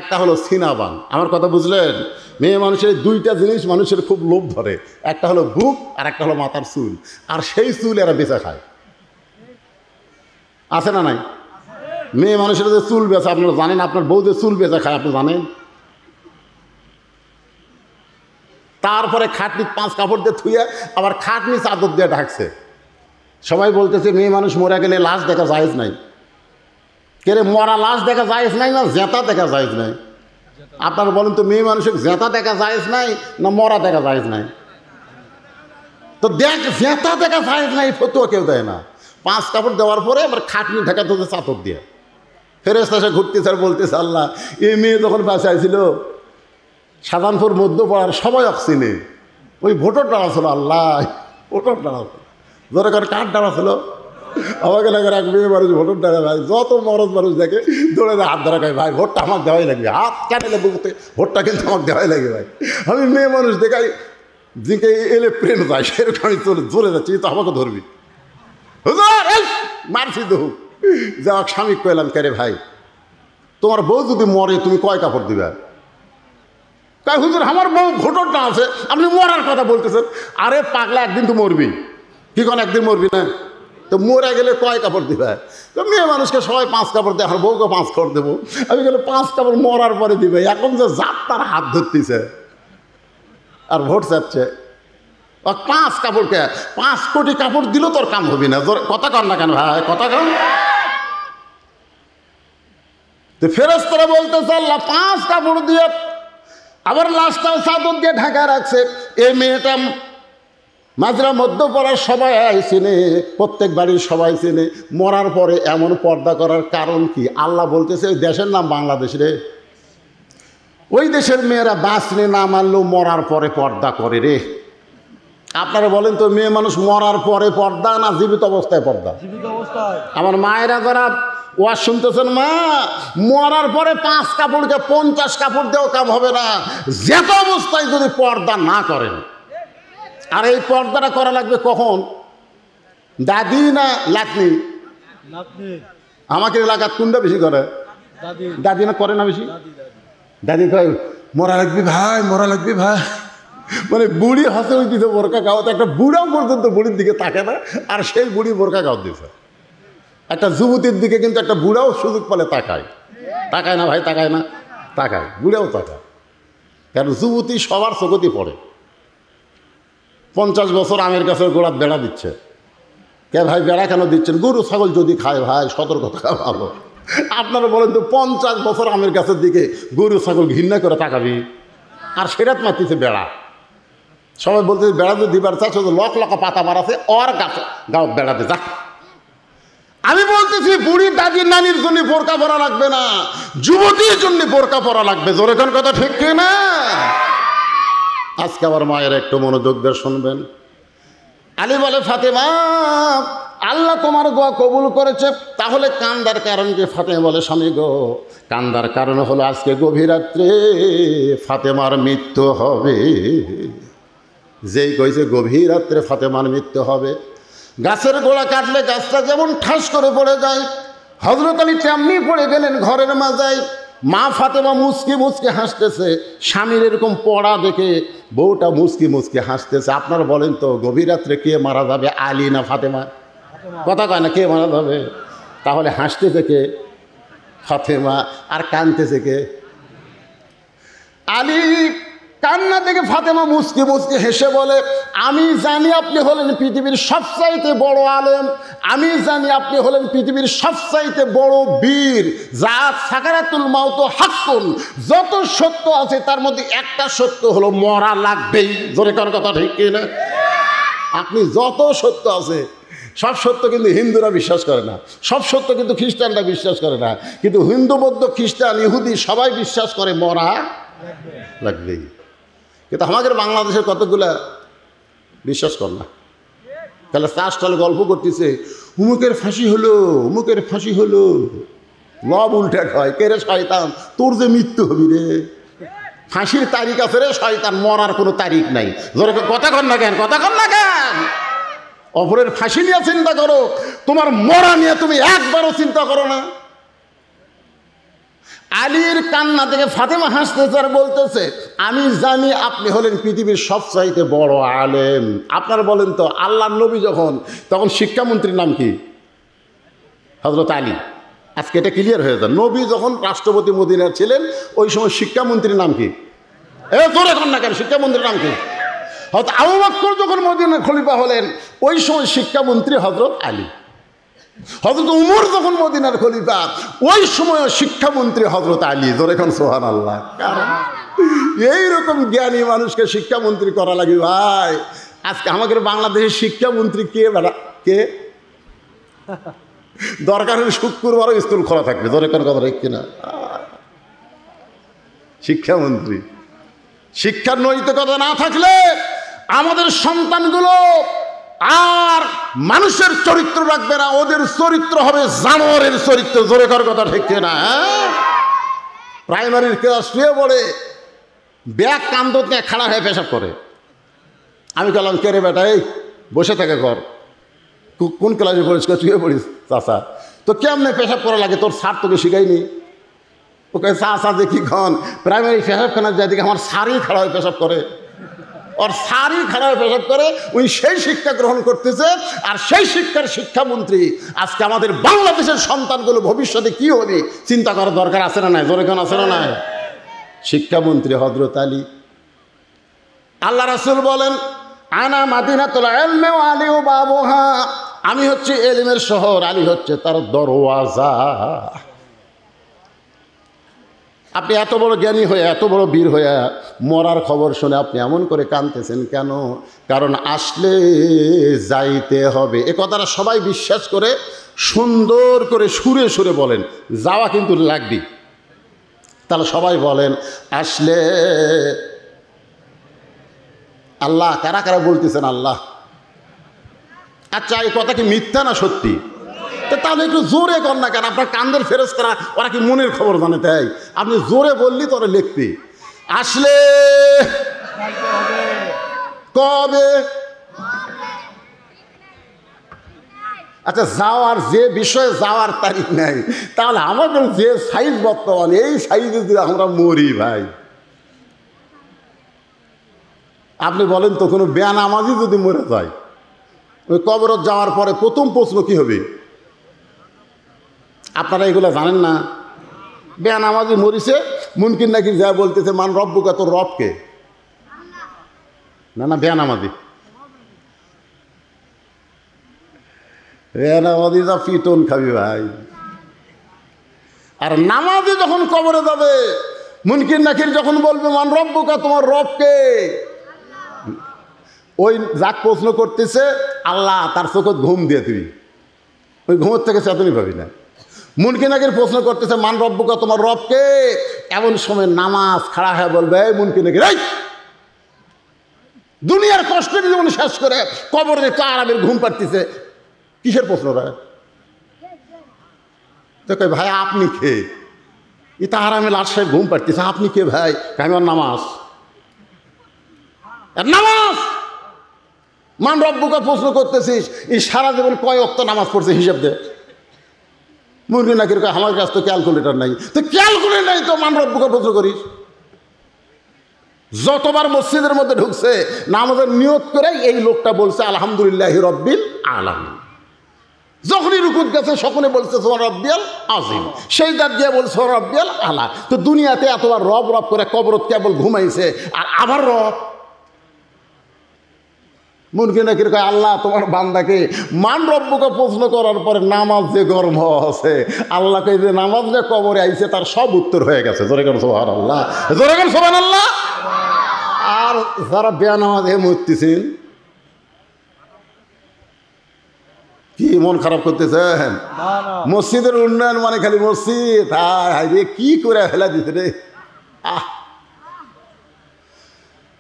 একটা হলো সিনা বান। আমার কথা বুঝলেন? মেয়ে মানুষের 2টা জিনিস মানুষের খুব লোভ ধরে, একটা হলো বুক আর একটা হলো মাথার চুল। আর সেই চুল এরা বেচা খায়। আছে না নাই? মেয়ে মানুষের যে চুল বেচা, আপনারা জানেন? আপনার বউ যে চুল বেচা খায় আপনি জানেন? তারপরে খাটনি 5 কাপড় দিয়ে থুয়ে আবার খাটনি চাদর দিয়ে ঢাকছে। সবাই বলতেছে মেয়ে মানুষ মরে গেলে লাশ দেখা জায়েজ নাই। কে রে, মরা লাশ দেখা জায়েজ নাই না জেতা দেখা জায়েজ নাই? আপনারা বলেন তো, মেয়ে মানুষের জেতা দেখা জায়েজ নাই না মরা দেখা জায়েজ নাই? তো দেখ, জেতা দেখা জায়েজ নাই ফতুয়া কেউ দেয় না। 5 কাপড় দেওয়ার পরে আবার খাটনি ঢাকাতে হচ্ছে চাদর দিয়ে। ফেরেশতা এসে ঘুরতেছে আর বলতেছে, আল্লাহ, এই মেয়ে যখন বাসায় ছিল সাধারণপুর মধ্যপাড়ার সবাই অক্সিনে ওই ভোটার ডালা ছিল। আল্লাহ, ভোটার ডালা ছিল, ধরে করে কাঠ ডালা ছিল। আমাকে লাগে এক মেয়ে মানুষ ভোটার ডালা, ভাই যত মরদ মানুষ দেখে দৌড়ে হাত ধরা খায়, ভাই ভোটটা আমার দেওয়াই লাগবে, হাত কাটলে বুঝতে ভোটটা কিন্তু আমার দেওয়াই লাগে। ভাই আমি মেয়ে মানুষ দেখাই দিকে এলে প্রেম যায়, সেরকম আমি চলে যাচ্ছি, তো আমাকে ধরবি মারছি তো যা স্বামী কইলাম, কে ভাই তোমার বউ যদি মরে তুমি কয় কাপড় দিবে? তাই হুজুর আমার বউ ভোটারটা আছে, আপনি মরার কথা বলতেছেন। আরে পাগলা, একদিন তো মরবি, কি কোন একদিন মরবি না? তো মরে গেলে কয় কাপড় দিবে? তো মেয়ে মানুষকে সবাই 5 কাপড় দেয়, আমার বউকে 5 কাপড় দেবো। আমি গেলে 5 কাপড় মরার পরে দিবে। এখন যে জাত তার হাত ধরতেছে আর ভোট চাচ্ছে, 5 কাপড়কে 5 কোটি কাপড় দিল তোর কাম হবি না। কথা কর না কেন ভাই, কথা কর। তো ফেরেশতারা বলতেছে, আল্লাহ 5 কাপড় দিয়ে আবার লাশটাও চাদর দিয়ে ঢাকা রাখছে। এই মেয়েটা মাজরা মধ্যপাড়ার সবাই চেনে, প্রত্যেক বাড়ির সবাই চেনে। মরার পরে এমন পর্দা করার কারণ কি? আল্লাহ বলতেছে, ওই দেশের নাম বাংলাদেশ রে, ওই দেশের মেয়েরা বাঁচলে না মানলেও মরার পরে পর্দা করে রে। আপনারা বলেন তো, মেয়ে মানুষ মরার পরে পর্দা না জীবিত অবস্থায় পর্দা? জীবিত অবস্থায়। আমার মায়েরা যারা ওয়াজ শুনতেছেন, মা মরার পরে 5 কাপড়কে 50 কাপড় দেও কাম হবে না, যেত অবস্থায় যদি পর্দা না করেন। আর এই পর্দাটা করা লাগবে কখন? দাদি না লাতনি? আমাকে এলাকার কোনটা বেশি করে? দাদি না করে না বেশি? দাদি কয় মরা লাগবে ভাই, মরা লাগবে ভাই। মানে বুড়ি হাসে ওই দিতে বোরকা গাওয়াতে, একটা বুড়াও পর্যন্ত বুড়ির দিকে তাকে না, আর সেই বুড়ি বোরকা গাও দিছে। একটা যুবতীর দিকে কিন্তু একটা বুড়াও সুযোগ পেলে তাকায়। তাকায় না ভাই, তাকায় না? তাকায়, বুড়াও তাকায়। কারণ যুবতী সবার চোখতি পড়ে। 50 বছর আমের গাছের গোড়াত বেড়া দিচ্ছে। কে ভাই বেড়া কেন দিচ্ছেন? গরু ছাগল যদি খায় ভাই, সতর্কতা ভালো। আপনারা বলেন তো, 50 বছর আমের গাছের দিকে গরু ছাগল ঘৃণা করে তাকাবি, আর সেরাত মারতেছে বেড়া। সবাই বলতে বেড়া যদি দিবার চাষ, লক লকা পাতা মারাছে ওর গাছে গাও বেড়াতে যা। আমি বলতেছি, বুড়ি দাদির নানির জন্য বোরকা পরা লাগবে না, যুবতীর জন্য বোরকা পরা লাগবে। জোরে কোন কথা ঠিক না? আজকে আমার মায়ের একটু মনোযোগ দিয়ে শুনবেন। আলী বলে, ফাতেমা আল্লাহ তোমার দোয়া কবুল করেছে। তাহলে কান্দার কারণ কি? ফাতেমা বলে, স্বামী গো, কান্দার কারণ হলো আজকে গভীর রাত্রে ফাতেমার মৃত্যু হবে। যেই কইছে গভীর রাত্রে ফাতেমার মৃত্যু হবে, গাছের গোড়া কাটলে গাছটা যেমন ঠাস করে পড়ে যায়, হযরত আলী তেমনি পড়ে গেলেন ঘরের মাজায়। মা ফাতেমা মুচকি মুচকি হাসতেছে, স্বামীর এরকম পড়া দেখে বউটা মুচকি মুচকি হাসতেছে। আপনারা বলেন তো, গভীর রাত্রে কে মারা যাবে, আলী না ফাতেমা? কথা কয় না, কে মারা যাবে? তাহলে হাসতেছে কে? ফাতেমা। আর কাঁদতেছে কে? আলী। কান্না থেকে ফাতেমা মুচকি মুচকি হেসে বলে, আমি জানি আপনি হলেন পৃথিবীর সবচাইতে বড় আলেম, আমি জানি আপনি হলেন পৃথিবীর সবচাইতে বড় বীর। যা সাকারাতুল মাউত হাক্কুন, যত সত্য আছে তার মধ্যে একটা সত্য হলো মরা লাগবেই। জোরে কার কথা ঠিক কিনা? আপনি যত সত্য আছে, সব সত্য কিন্তু হিন্দুরা বিশ্বাস করে না, সব সত্য কিন্তু খ্রিস্টানরা বিশ্বাস করে না, কিন্তু হিন্দু বৌদ্ধ খ্রিস্টান ইহুদি সবাই বিশ্বাস করে মরা লাগবেই। কিন্তু আমাদের বাংলাদেশের কতগুলা বিশ্বাস কর না। তাহলে চাষটাল গল্প করতেছে, উমুকের ফাঁসি হলো, উমুকের ফাঁসি হলো, লব উল্টে খায়। কে রে শয়তান, তোর যে মৃত্যু হবি রে, ফাঁসির তারিখ আছে রে শয়তান, মরার কোনো তারিখ নাই। ধরে কথা কর না কেন, কথা কর না কেন? অপরের ফাঁসি নিয়ে চিন্তা করো, তোমার মরা নিয়ে তুমি একবারও চিন্তা করো না। আলীর কান্না থেকে ফাতেমা হাসতেছে আর বলতেছে, আমি জানি আপনি হলেন পৃথিবীর সবচাইতে বড় আলেম। আপনারা বলেন তো, আল্লাহর নবী যখন, তখন শিক্ষামন্ত্রীর নাম কি? হযরত আলী। আজকে এটা ক্লিয়ার হয়ে যায়। নবী যখন রাষ্ট্রপতি মদিনায় ছিলেন, ওই সময় শিক্ষামন্ত্রীর নাম কি? তোর এখন না কেন, শিক্ষামন্ত্রীর নাম কি? হয়তো আবু বকর যখন মদিনার খলিফা হলেন, ওই সময় শিক্ষামন্ত্রী হজরত আলী। হজরত উমর যখন মদিনার খলিফা, ওই সময় শিক্ষামন্ত্রী হজরত আলী। ধরে এখন সুবহানাল্লাহ। কারণ এইরকম জ্ঞানী মানুষকে শিক্ষামন্ত্রী করা লাগে ভাই। আজকে আমাদের বাংলাদেশের শিক্ষামন্ত্রী কে বেড়া কে? দরকার হলে শুক্রবারও স্কুল খোলা থাকবে। ধরে কোন কথা ঠিক কিনা? শিক্ষামন্ত্রী। শিক্ষার নৈতিকতা না থাকলে আমাদের সন্তানগুলো আর মানুষের চরিত্র রাখবে না, ওদের চরিত্র হবে জানোয়ারের চরিত্র। জোরে কর কথা ঠিক কিনা? প্রাইমারির ক্লাস শুয়ে পড়ে ব্যাগ কান্দত নিয়ে খাড়া হয়ে পেশাব করে। আমি বললাম, কে রে বেটা, এই বসে থাকে কর। কোন ক্লাসে পড়িস? শুয়ে পড়িস চাষা। তো কেমনে পেশাব করা লাগে? তোর স্যার তোকে শিখাইনি? ওকে চাষা দেখি খন প্রাইমারি পেশাবখানার যাদিকে আমার স্যারই খাড়া হয়ে পেশাব করে। ওর স্যারই খাড়া হয়ে পেশাব করে। উনি সেই শিক্ষা গ্রহণ করতেছে। আর সেই শিক্ষার শিক্ষামন্ত্রী। আজকে আমাদের বাংলাদেশের সন্তানগুলো ভবিষ্যতে কি হবে চিন্তা করার দরকার আছে না নাই? জোরে কেন আছে না নাই? শিক্ষামন্ত্রী হযরত আলী। আল্লাহ রাসূল বলেন, আনা মাদিনাতুল ইলমি ওয়া আলী বাবুহা, আমি হচ্ছে এলিমের শহর, আলী হচ্ছে তার দরওয়াজা। আপনি এত বড় জ্ঞানী হয়ে, এত বড় বীর হয়ে মরার খবর শুনে আপনি এমন করে কাঁদতেছেন কেন? কারণ আসলে যাইতে হবে। এ কথাটা সবাই বিশ্বাস করে সুন্দর করে সুরে সুরে বলেন, যাওয়া কিন্তু লাগবে। তাহলে সবাই বলেন আসলে। আল্লাহ, কারা কারা বলতেছেন আল্লাহ? আচ্ছা, এই কথা কি মিথ্যা না সত্যি? তাহলে একটু জোরে কর না কেন? আপনার কান্দের ফেরেশতারা ওরা কি মনের খবর জানে? তাই আপনি জোরে বললি তোরা লিখবি। আসলে কবে? আচ্ছা, যাওয়ার যে বিষয়ে যাওয়ার তারিখ নাই, তাহলে আমাদের যে সাইজ বর্তমানে, এই সাইজে যদি আমরা মরি ভাই, আপনি বলেন তো কোনো বেনামাজি যদি মরে যায়, ওই কবরত যাওয়ার পরে প্রথম প্রশ্ন কি হবে? আপনারা এগুলো জানেন না? বেনামাজি মরিছে, মুনকির নাকি যা বলতেছে মান রব্বুকা, তোর রবকে? না না, বেনামাজি। বেনামাজি যা পিটন খাবি ভাই। আর নামাজি যখন কবরে যাবে, মুনকির নাকির যখন বলবে মান রব্বুকা, তোমার রবকে? ওই যাক প্রশ্ন করতেছে আল্লাহ, তার চোখে ঘুম দিয়ে তুই ওই ঘুমের থেকে চেতনই পাবি না। মুনকির নাকির প্রশ্ন করতেছে মান রব্বুকা, তোমার রবকে? এমন সময় নামাজ খাড়া হয়ে বলবে, এই মুনকির নাকির, এই দুনিয়ার কষ্টের জীবন শেষ করে কবরে তো আরামের ঘুম পাড়তেছে, কিসের প্রশ্নটা? তো কই ভাই আপনি কে? এটা আরামে লাশ ঘুম পাড়তেছে, আপনি কে ভাই? আমার নামাজ। নামাজ মান রব্বুকা প্রশ্ন করতেছিস, এই সারা জীবন কয় ওয়াক্ত নামাজ পড়ছে হিসাব দে। মুরগি নাকির আমার কাছে তো ক্যালকুলেটর নাই। তো ক্যালকুলেটর নাই তো মান রব্বুকা প্রশ্ন করিস? যতবার মসজিদের মধ্যে ঢুকছে নামাজের নিয়ত করে এই লোকটা বলছে আলহামদুলিল্লাহি রব্বিল আলামিন। যখনই রুকুত গেছে সকলে বলছে সুবহান রাব্বিয়াল আযীম, সেইদার দিয়ে বলছে সুবহান রাব্বিয়াল আলা। তো দুনিয়াতে এতবার রব রব করে কবরত কেবল ঘুমাইছে, আর আবার রব। মুনকির নাকির কয় আল্লাহ, তোমার বান্দাকে মান রব্বুকে প্রশ্ন করার পরে নামাজ যে গরম আছে, আল্লাহকে যে নামাজ যে কবরে আইছে তার সব উত্তর হয়ে গেছে। জোরে কর সুবহানাল্লাহ, জোরে কর সুবহানাল্লাহ। আর যারা বেনামাজ হয়ে মরতেছেন, কি মন খারাপ করতেছেন? মসজিদের উন্নয়ন মানে খালি মসজিদ, হায় রে কি করে ফেলা দিতে রে। আহ,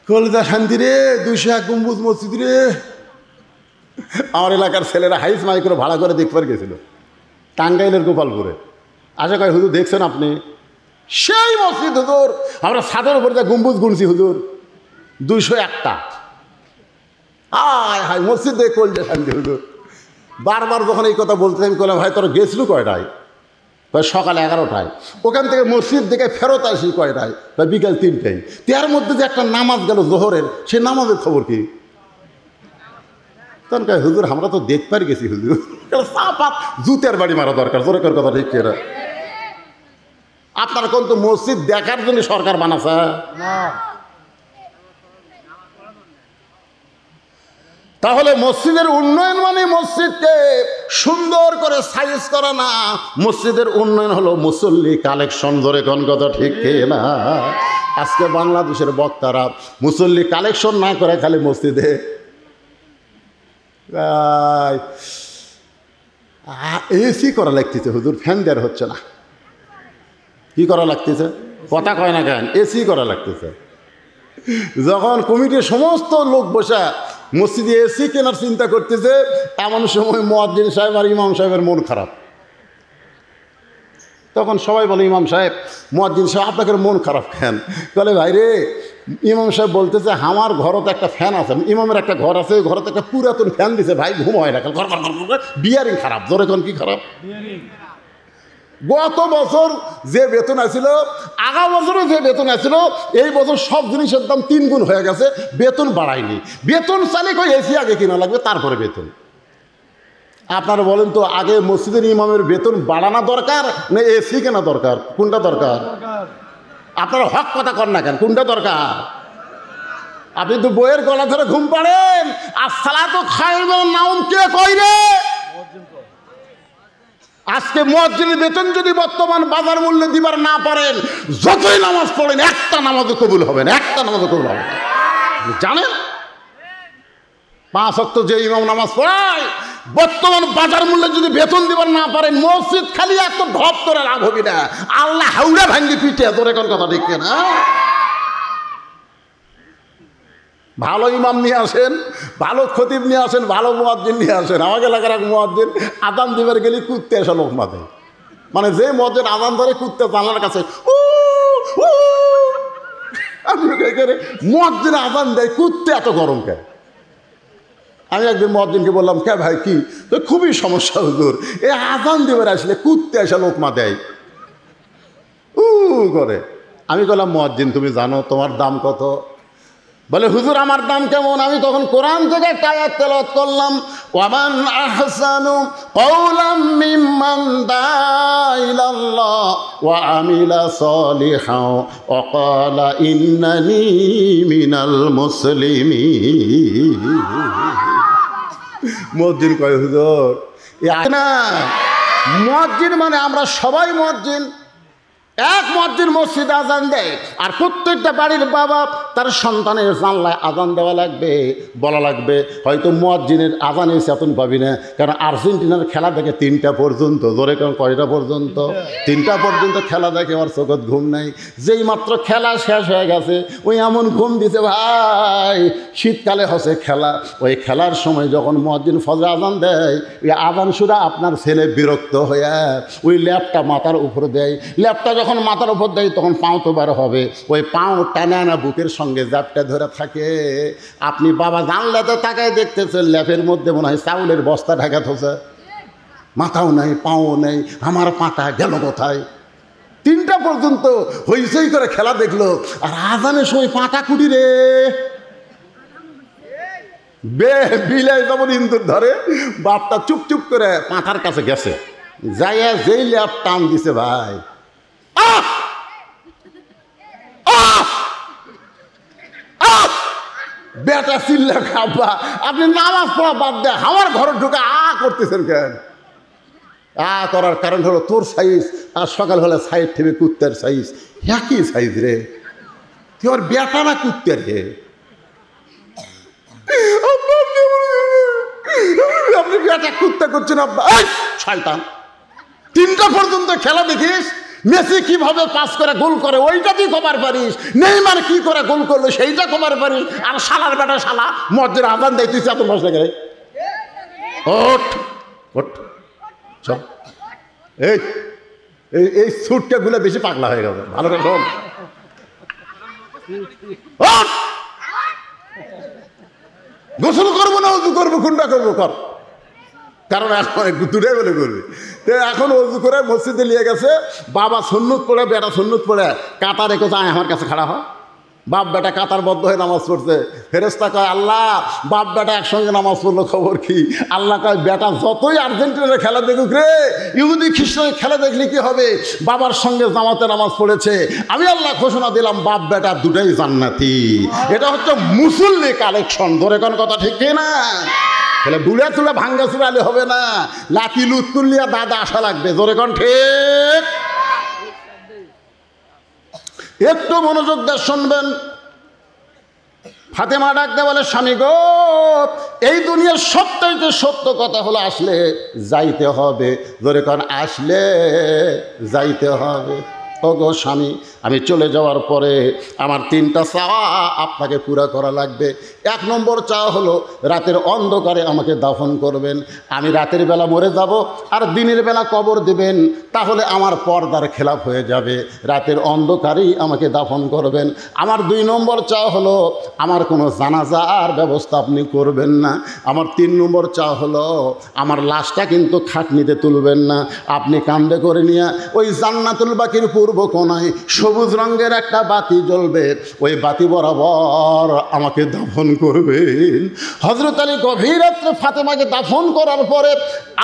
কলজা শান্তি রে, 201 গম্বুজ মসজিদ রে। আমার এলাকার ছেলেরা হাইস মাইক্রো ভাড়া করে দেখবার গেছিল টাঙ্গাইলের গোপালপুরে। আশা করি হুজুর দেখছেন আপনি? সেই মসজিদ হুজুর, আমরা ছাদের উপরে যা গম্বুজ গুনছি হুজুর, 201টা। হায় হায় মসজিদ দেখে কলজা শান্তি হুজুর। বারবার যখন এই কথা বলতে আমি বললাম, ভাই তোরা গেছিল কয়টায়? সকাল 11টায়। ওখান থেকে মসজিদ দেখে ফেরত আসি কয়টায়? বিকাল 3টায়। তার মধ্যে যে একটা নামাজ গেল জোহরের, সে নামাজের খবর কি? তখন কয় হুজুর আমরা তো দেখবার গেছি হুজুর। চাপাত জুতের বাড়ি মারা দরকার। জোরে কর কথা ঠিক কিনা? আপনারা কোন তো মসজিদ দেখার জন্য সরকার বানাছে? তাহলে মসজিদের উন্নয়ন মানে মসজিদকে সুন্দর করে সাইজ করা না, মসজিদের উন্নয়ন হলো মুসল্লি কালেকশন। ধরে কোন কথা ঠিক না? আজকে বাংলাদেশের বক্তারা মুসল্লি কালেকশন না করে খালি মসজিদে এসি করা লাগতেছে, হুজুর ফ্যান দেওয়ার হচ্ছে না। কি করা লাগতেছে? কথা কয় না কেন? এসি করা লাগতেছে। যখন কমিটির সমস্ত লোক বসে মসজিদে এসি কেনার চিন্তা করতেছে, এমন সময় মুয়াজ্জিন সাহেব আর ইমাম সাহেবের মন খারাপ। তখন সবাই বলে, ইমাম সাহেব, মুয়াজ্জিন সাহেব আপনাকে মন খারাপ কেন? বলে, ভাই রে, ইমাম সাহেব বলতেছে আমার ঘরত একটা ফ্যান আছে, ইমামের একটা ঘর আছে, ওই ঘরত একটা পুরাতন ফ্যান দিছে, ভাই ঘুম হয় না, ঘর বিয়ারিং খারাপ। ধরে কোন কি খারাপ? গত বছর যে বেতন আসছিল, আগা বছরও যে বেতন আসছিল, এই বছর সব জিনিসের দাম 3 গুণ হয়ে গেছে, বেতন বাড়ায়নি। বেতন চালে কই এসি আগে কিনা লাগবে, তারপরে বেতন। আপনারা বলেন তো, আগে মসজিদের ইমামের বেতন বাড়ানো দরকার না এসি কেনা দরকার? কোনটা দরকার? আপনারা হক কথা কর না কেন? কোনটা দরকার? আপনি তো বইয়ের গলা ধরে ঘুম পাড়েন। আসসালাতু খায়রুন নাওম কে কই রে? আজকে মুয়াজ্জিনের বেতন যদি বর্তমান বাজার মূল্যে দিবার না পারেন, যতই নামাজ পড়েন একটা নামাজও কবুল হবে না, একটা নামাজও কবুল হবে না। জানেন, 5 ওয়াক্ত যে ইমাম নামাজ পড়ায়, বর্তমান বাজার মূল্যে যদি বেতন দিবার না পারেন, মসজিদ খালি এত ঢপ করে লাভ হবে না, আল্লাহ হাউড়া ভাঙ্গি পিঠে। তোর এখন কথা ঠিক না? ভালো ইমাম নিয়ে আসেন, ভালো খতিব নিয়ে আসেন, ভালো মুয়াজ্জিন নিয়ে আসেন। আমাকে এলাকার এক মুয়াজ্জিন আদান দিবার গেলে কুত্তে এসে লোক মাথে, মানে যে মুয়াজ্জিন আদান ধরে কুত্তে জানলার কাছে আমি মুয়াজ্জিন আদান দেয়, কুত্তে এত গরম কেন? আমি একদিন মুয়াজ্জিনকে বললাম, কে ভাই কি? তো খুবই সমস্যা হুজুর, এই আদান দিবার আসলে কুত্তে এসে লোকমা দেয় করে। আমি বললাম, মুয়াজ্জিন তুমি জানো তোমার দাম কত? বলে, হুজুর আমার দাম কেমন? আমি তখন কোরআন থেকে একটা আয়াত তেলাওয়াত করলাম, ওয়ামান আহসানু কওলাম মিম্মান দাআ ইলাল্লাহ ওয়া আমিলা সলিহান ওয়া ক্বালা ইন্নানি মিনাল মুসলিমিন। মুয়াজ্জিন কয়, হুজুর না, মুয়াজ্জিন মানে আমরা সবাই মুয়াজ্জিন। এক মুয়াজ্জিন মসজিদে আজান দেয়, আর প্রত্যেকটা বাড়ির বাবা তার সন্তানের জানলায় আজান দেওয়া লাগবে, বলা লাগবে। হয়তো মুয়াজ্জিনের আজানে চেতন পাবি না, কারণ আর্জেন্টিনার খেলা দেখে 3টা পর্যন্ত। ধরে কারণ কয়টা পর্যন্ত? 3টা পর্যন্ত খেলা দেখে, ওর চোখত ঘুম নাই। যেই মাত্র খেলা শেষ হয়ে গেছে, ওই এমন ঘুম দিছে ভাই। শীতকালে হচ্ছে খেলা, ওই খেলার সময় যখন মুয়াজ্জিন ফজর আজান দেয়, ওই আজান শুনে আপনার ছেলে বিরক্ত হয়ে ওই ল্যাপটা মাথার উপরে দেয়। ল্যাপটা যখন মাথার উপর দেয়, তখন পাও তো বার হবে, ওই পাও টানা আনা বুকের সঙ্গে ল্যাপটা ধরে থাকে। আপনি বাবা জানলাতে তাকায় দেখতেছেন, ল্যাপের মধ্যে মনে হয় চাউলের বস্তা ঢাকা থোছে, মাথাও নাই, পাও নেই। আমার পাটা গেল কোথায়? 3টা পর্যন্ত হইচই করে খেলা দেখলো, আর আজানের সময় পাটা কুটি রে বিলাই যেমন ইন্দুর ধরে। বাপটা চুপ চুপ করে পাঁঠার কাছে গেছে, যাইয়া যেই ল্যাপ টান দিছে ভাই, বেটা চিল্লা খাবা, আপনি নামাজ পড়া বাদ দেয় আমার ঘরে ঢুকে করতেছেন কেন? করার কারণ হলো তোর সাইজ আর সকাল হলে সাইড থেকে কুত্তার সাইজ একই সাইজ রে। তুই ওর বেটা না কুত্তার রে? আপনি বেটা কুত্তা করছেন আব্বা? শয়তান, 3টা পর্যন্ত খেলা দেখিস, মেসি কিভাবে পাস করে গোল করে ওইটা তুই কবার পারিস, নেইমার কি করে গোল করলো সেইটা কবার পারিস, আর শালার বেটা শালা মসজিদে আজান দেয়, তুই এত মশলা করে ওঠ ওঠ চল। এই এই সুটটা গুলো বেশি পাগলা হয়ে গেছে, ভালো করে শোন। গোসল করবো না উজু করবো, কোনটা করবো কর, কারণ এখন দুটাই বলে করবে। তো এখন অজু করে মসজিদে নিয়ে গেছে, বাবা সুন্নত পড়ে, বেটা সুন্নত পড়ে, কাতা রেখে যায় আমার কাছে খাড়া হয়। বাপ বেটা কাতারবদ্ধ হয়ে নামাজ পড়ছে, ফেরেশতা কয় আল্লাহ বাপ বেটা একসঙ্গে নামাজ পড়লো খবর কি? আল্লাহ কয় বেটা যতই আর্জেন্টিনার খেলা দেখুক রে, ইহুদি খ্রিস্টানের খেলা দেখলে কি হবে, বাবার সঙ্গে জামাতে নামাজ পড়েছে, আমি আল্লাহ ঘোষণা দিলাম বাপ বেটা দুটাই জান্নাতি। এটা হচ্ছে মুসল্লি কালেকশন। ধরে কোন কথা ঠিক না? তাহলে বুড়া চুলা ভাঙ্গা চুলালে হবে না, লাঠি লুট তুলিয়া দাদা আসা লাগবে। জোরে কোন ঠিক? একটু মনোযোগ দিয়ে শুনবেন। ফাতেমা ডাকতে বলে স্বামী গো, এই দুনিয়ার সবচাইতে সত্য কথা হলো আসলে যাইতে হবে। জোরে কোন আসলে যাইতে হবে। ও গো স্বামী, আমি চলে যাওয়ার পরে আমার 3টা চাওয়া আপনাকে পুরা করা লাগবে। 1 নম্বর চাওয়া হলো রাতের অন্ধকারে আমাকে দাফন করবেন। আমি রাতের বেলা মরে যাব আর দিনের বেলা কবর দিবেন, তাহলে আমার পর্দার খেলাফ হয়ে যাবে। রাতের অন্ধকারেই আমাকে দাফন করবেন। আমার 2 নম্বর চাওয়া হলো আমার কোনো জানাজার ব্যবস্থা আপনি করবেন না। আমার 3 নম্বর চাওয়া হলো আমার লাশটা কিন্তু খাটনিতে তুলবেন না, আপনি কান্দে করে নিয়ে ওই জান্নাতুল বাকির পূর্ব কোণায় সবুজ রঙের একটা বাতি জ্বলবে, ওই বাতি বরাবর আমাকে দাফন করবেন। হযরত আলী গভীর রাত্রে ফাতেমাকে দাফন করার পরে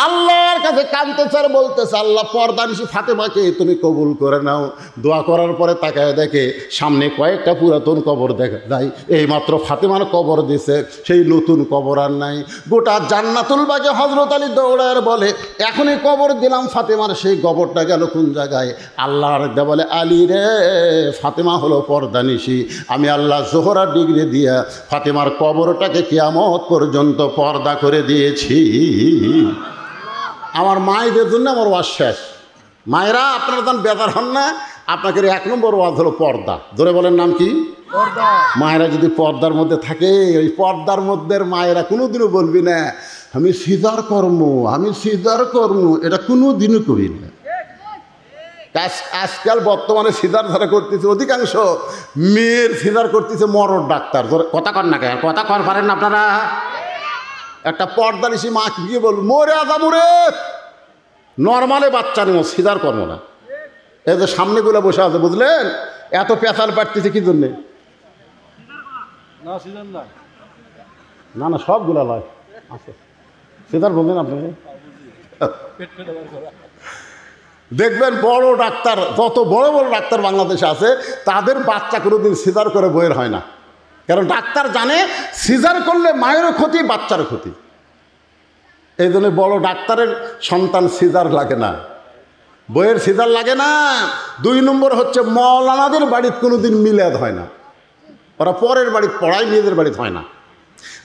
আল্লাহর কাছে কাঁদতেছে আর বলতেছে আল্লাহ পর্দানিশী ফাতেমাকে তুমি কবুল করে নাও। দোয়া করার পরে তাকায় দেখে সামনে কয়েকটা পুরাতন কবর দেখা যায়। এইমাত্র ফাতেমার কবর দিছে, সেই নতুন কবর আর নাই। গোটা জান্নাতুল বাগে হযরত আলী দৌড়ায় বলে এখনই কবর দিলাম ফাতেমার, সেই কবরটা গেল কোন জায়গায়? আল্লাহর বলে আলী রে, ফাতেমা হলো পর্দানিশী, আমি আল্লাহ জোহরা ডিগ্রি দিয়া ফাতেমার কবরটাকে কিয়ামত পর্যন্ত পর্দা করে দিয়েছি। আমার মায়েদের জন্য আমার ওয়াজ শেষ। মায়েরা আপনারা তখন বেদার হন না, আপনাকে 1 নম্বর ওয়াজ হলো পর্দা। ধরে বলেন নাম কি? মায়েরা যদি পর্দার মধ্যে থাকে, ওই পর্দার মধ্যে মায়েরা কোনোদিনও বলবি না আমি সিজার কর্ম, আমি সিজার কর্ম, এটা কোনোদিনও করি না। আজকাল বর্তমানে সিজার যারা করতেছে অধিকাংশ মেয়ের সিজার করতেছে মরদ ডাক্তার। কথা কন না, কেন কথা কর পারেন না আপনারা? একটা পর্দানিশী মা গিয়ে বল মরে আদামুরে, নর্মালে বাচ্চা নেব, সিজার কর্ম না। এই যে সামনেগুলো বসে আছে বুঝলেন, এত পেঁচাল পাঠতেছে কি জন্যে? না না সবগুলা লয় আছে, সিজার বললেন আপনি। দেখবেন বড় ডাক্তার, যত বড় বড় ডাক্তার বাংলাদেশে আছে তাদের বাচ্চা কোনোদিন সিজার করে বইয়ের হয় না। কারণ ডাক্তার জানে সিজার করলে মায়েরও ক্ষতি, বাচ্চারও ক্ষতি। এই জন্য বড় ডাক্তারের সন্তান সিজার লাগে না, বইয়ের সিজার লাগে না। 2 নম্বর হচ্ছে মৌলানাদের বাড়িতে কোনোদিন মিলাদ হয় না, ওরা পরের বাড়িতে পড়ায়, নিজেদের বাড়িতে হয় না।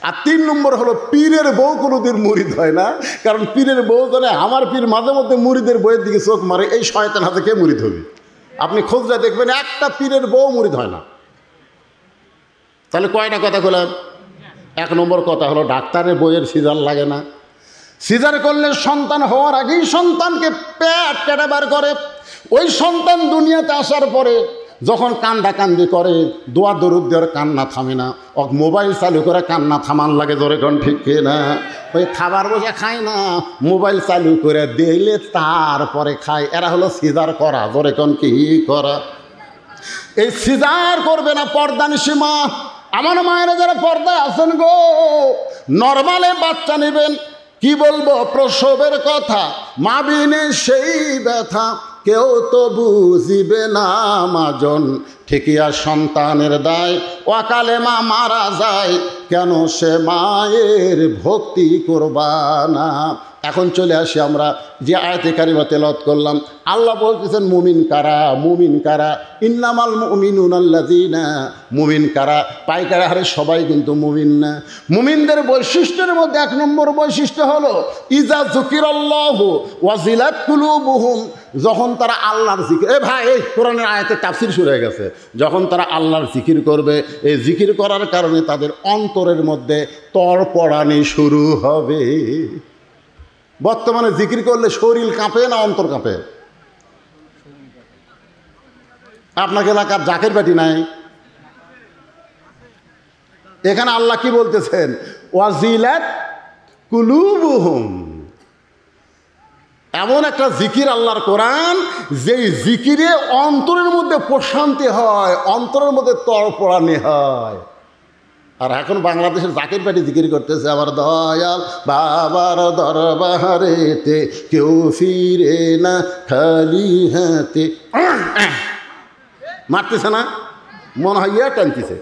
আর 3 নম্বর হলো পীরের বউ কোনোদিন মুরিদ হয় না, কারণ পীরের বউ জানে আমার পীর মাঝে মধ্যে মুরিদের বইয়ের দিকে চোখ মারে, এই শয়তান হাতে কে মুরিদ হবে? আপনি খোঁজরা দেখবেন একটা পীরের বউ মুরিদ হয় না। তাহলে কয়টা কথা বললাম? 1 নম্বর কথা হলো ডাক্তারের বইয়ের সিজার লাগে না। সিজার করলে সন্তান হওয়ার আগেই সন্তানকে পেট কেটে বার করে। ওই সন্তান দুনিয়াতে আসার পরে যখন কান্দাকান্দি করে, দোয়া দরুদ দেওয়ার কান্না থামে না, মোবাইল চালু করে কান্না থামান লাগে। ধরে কোন ঠিক না? ওই খাবার বসে খায় না, মোবাইল চালু করে দিলে তারপরে খায়। এরা হলো সিজার করা। ধরে কোন কি করা? এই সিজার করবে না পর্দানিশী মা। আমার মায়েরা যারা পর্দায় আছেন গো, নর্মালে বাচ্চা নেবেন, কি বলবো প্রসবের কথা, মা বিনে সেই ব্যথা কেউ তো বুঝিবে না মাজন, ঠিকিয়া সন্তানের দায় অকালে মা মারা যায়, কেন সে মায়ের ভক্তি করবা না। এখন চলে আসি আমরা যে আয়াতে কারিমা তেলাওয়াত করলাম। আল্লাহ বলতেছেন মুমিন কারা, মুমিন কারা, ইন্নামাল মুমিনুনা আল্লাযীনা, মুমিন কারা, পাইকারা হারে সবাই কিন্তু মুমিন না। মুমিনদের বৈশিষ্ট্যের মধ্যে 1 নম্বর বৈশিষ্ট্য হলো ইজা যুকিরাল্লাহু ওয়াজিলাত কুলুবুহুম, যখন তারা আল্লাহর জিকির, ভাই এই কোরআনের আয়াতে তাফসীর শুরু হয়ে গেছে, যখন তারা আল্লাহর জিকির করবে, এই জিকির করার কারণে তাদের অন্তরের মধ্যে তড়পড়ানি শুরু হবে। বর্তমানে জিকির করলে শরীর কাঁপে না অন্তর কাঁপে? আপনার এলাকার জাকের বাটি নাই? এখানে আল্লাহ কি বলতেছেন? ওয়াজিলাত কুলুবুহুম, এমন একটা জিকির আল্লাহর কোরআন, যেই জিকিরে অন্তরের মধ্যে প্রশান্তি হয়, অন্তরের মধ্যে তড়পড়ানি হয়। আর এখন বাংলাদেশের জাকির পাটি জিকির করতেছে, আমার দয়াল বাবার দরবারেতে কেউ ফিরে না খালি হাতে, মারতেছে না, মনে হয় ইয়া টানতেছে।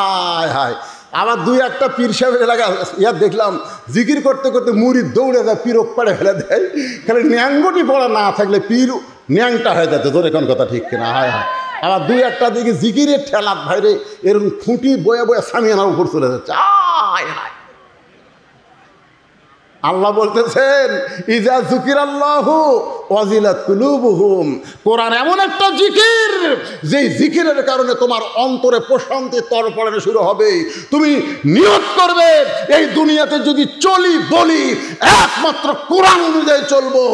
আয় হায়, আবার দুই একটা পীর সাহেবের এলাকা ইয়া দেখলাম জিকির করতে করতে মুড়ি দৌড়ে যায়, পীরক পাড়ে ফেলে দেয়। খালি ন্যাংগটি পড়া না থাকলে পীর ন্যাংটা হয়ে যেত, তোর এখন কথা ঠিক কিনা? হায় হায়, আবার দুই একটা দিকে জিকিরের ঠেলার বাইরে এরকম খুঁটি বয়ে বয়ে সামিয়ানার উপর চলে যাচ্ছে। আয় হায়, আল্লাহ বলতেছেন ইজা যুকিরাল্লাহু ওয়াজিলাত কুলুবুহুম, কোরআন এমন একটা জিকির, যেই জিকিরের কারণে তোমার অন্তরে প্রশান্তি তড়পড়ানো শুরু হবে। তুমি নিয়ত করবে এই দুনিয়াতে যদি চলি বলি একমাত্র কোরআন অনুযায়ী চলবো,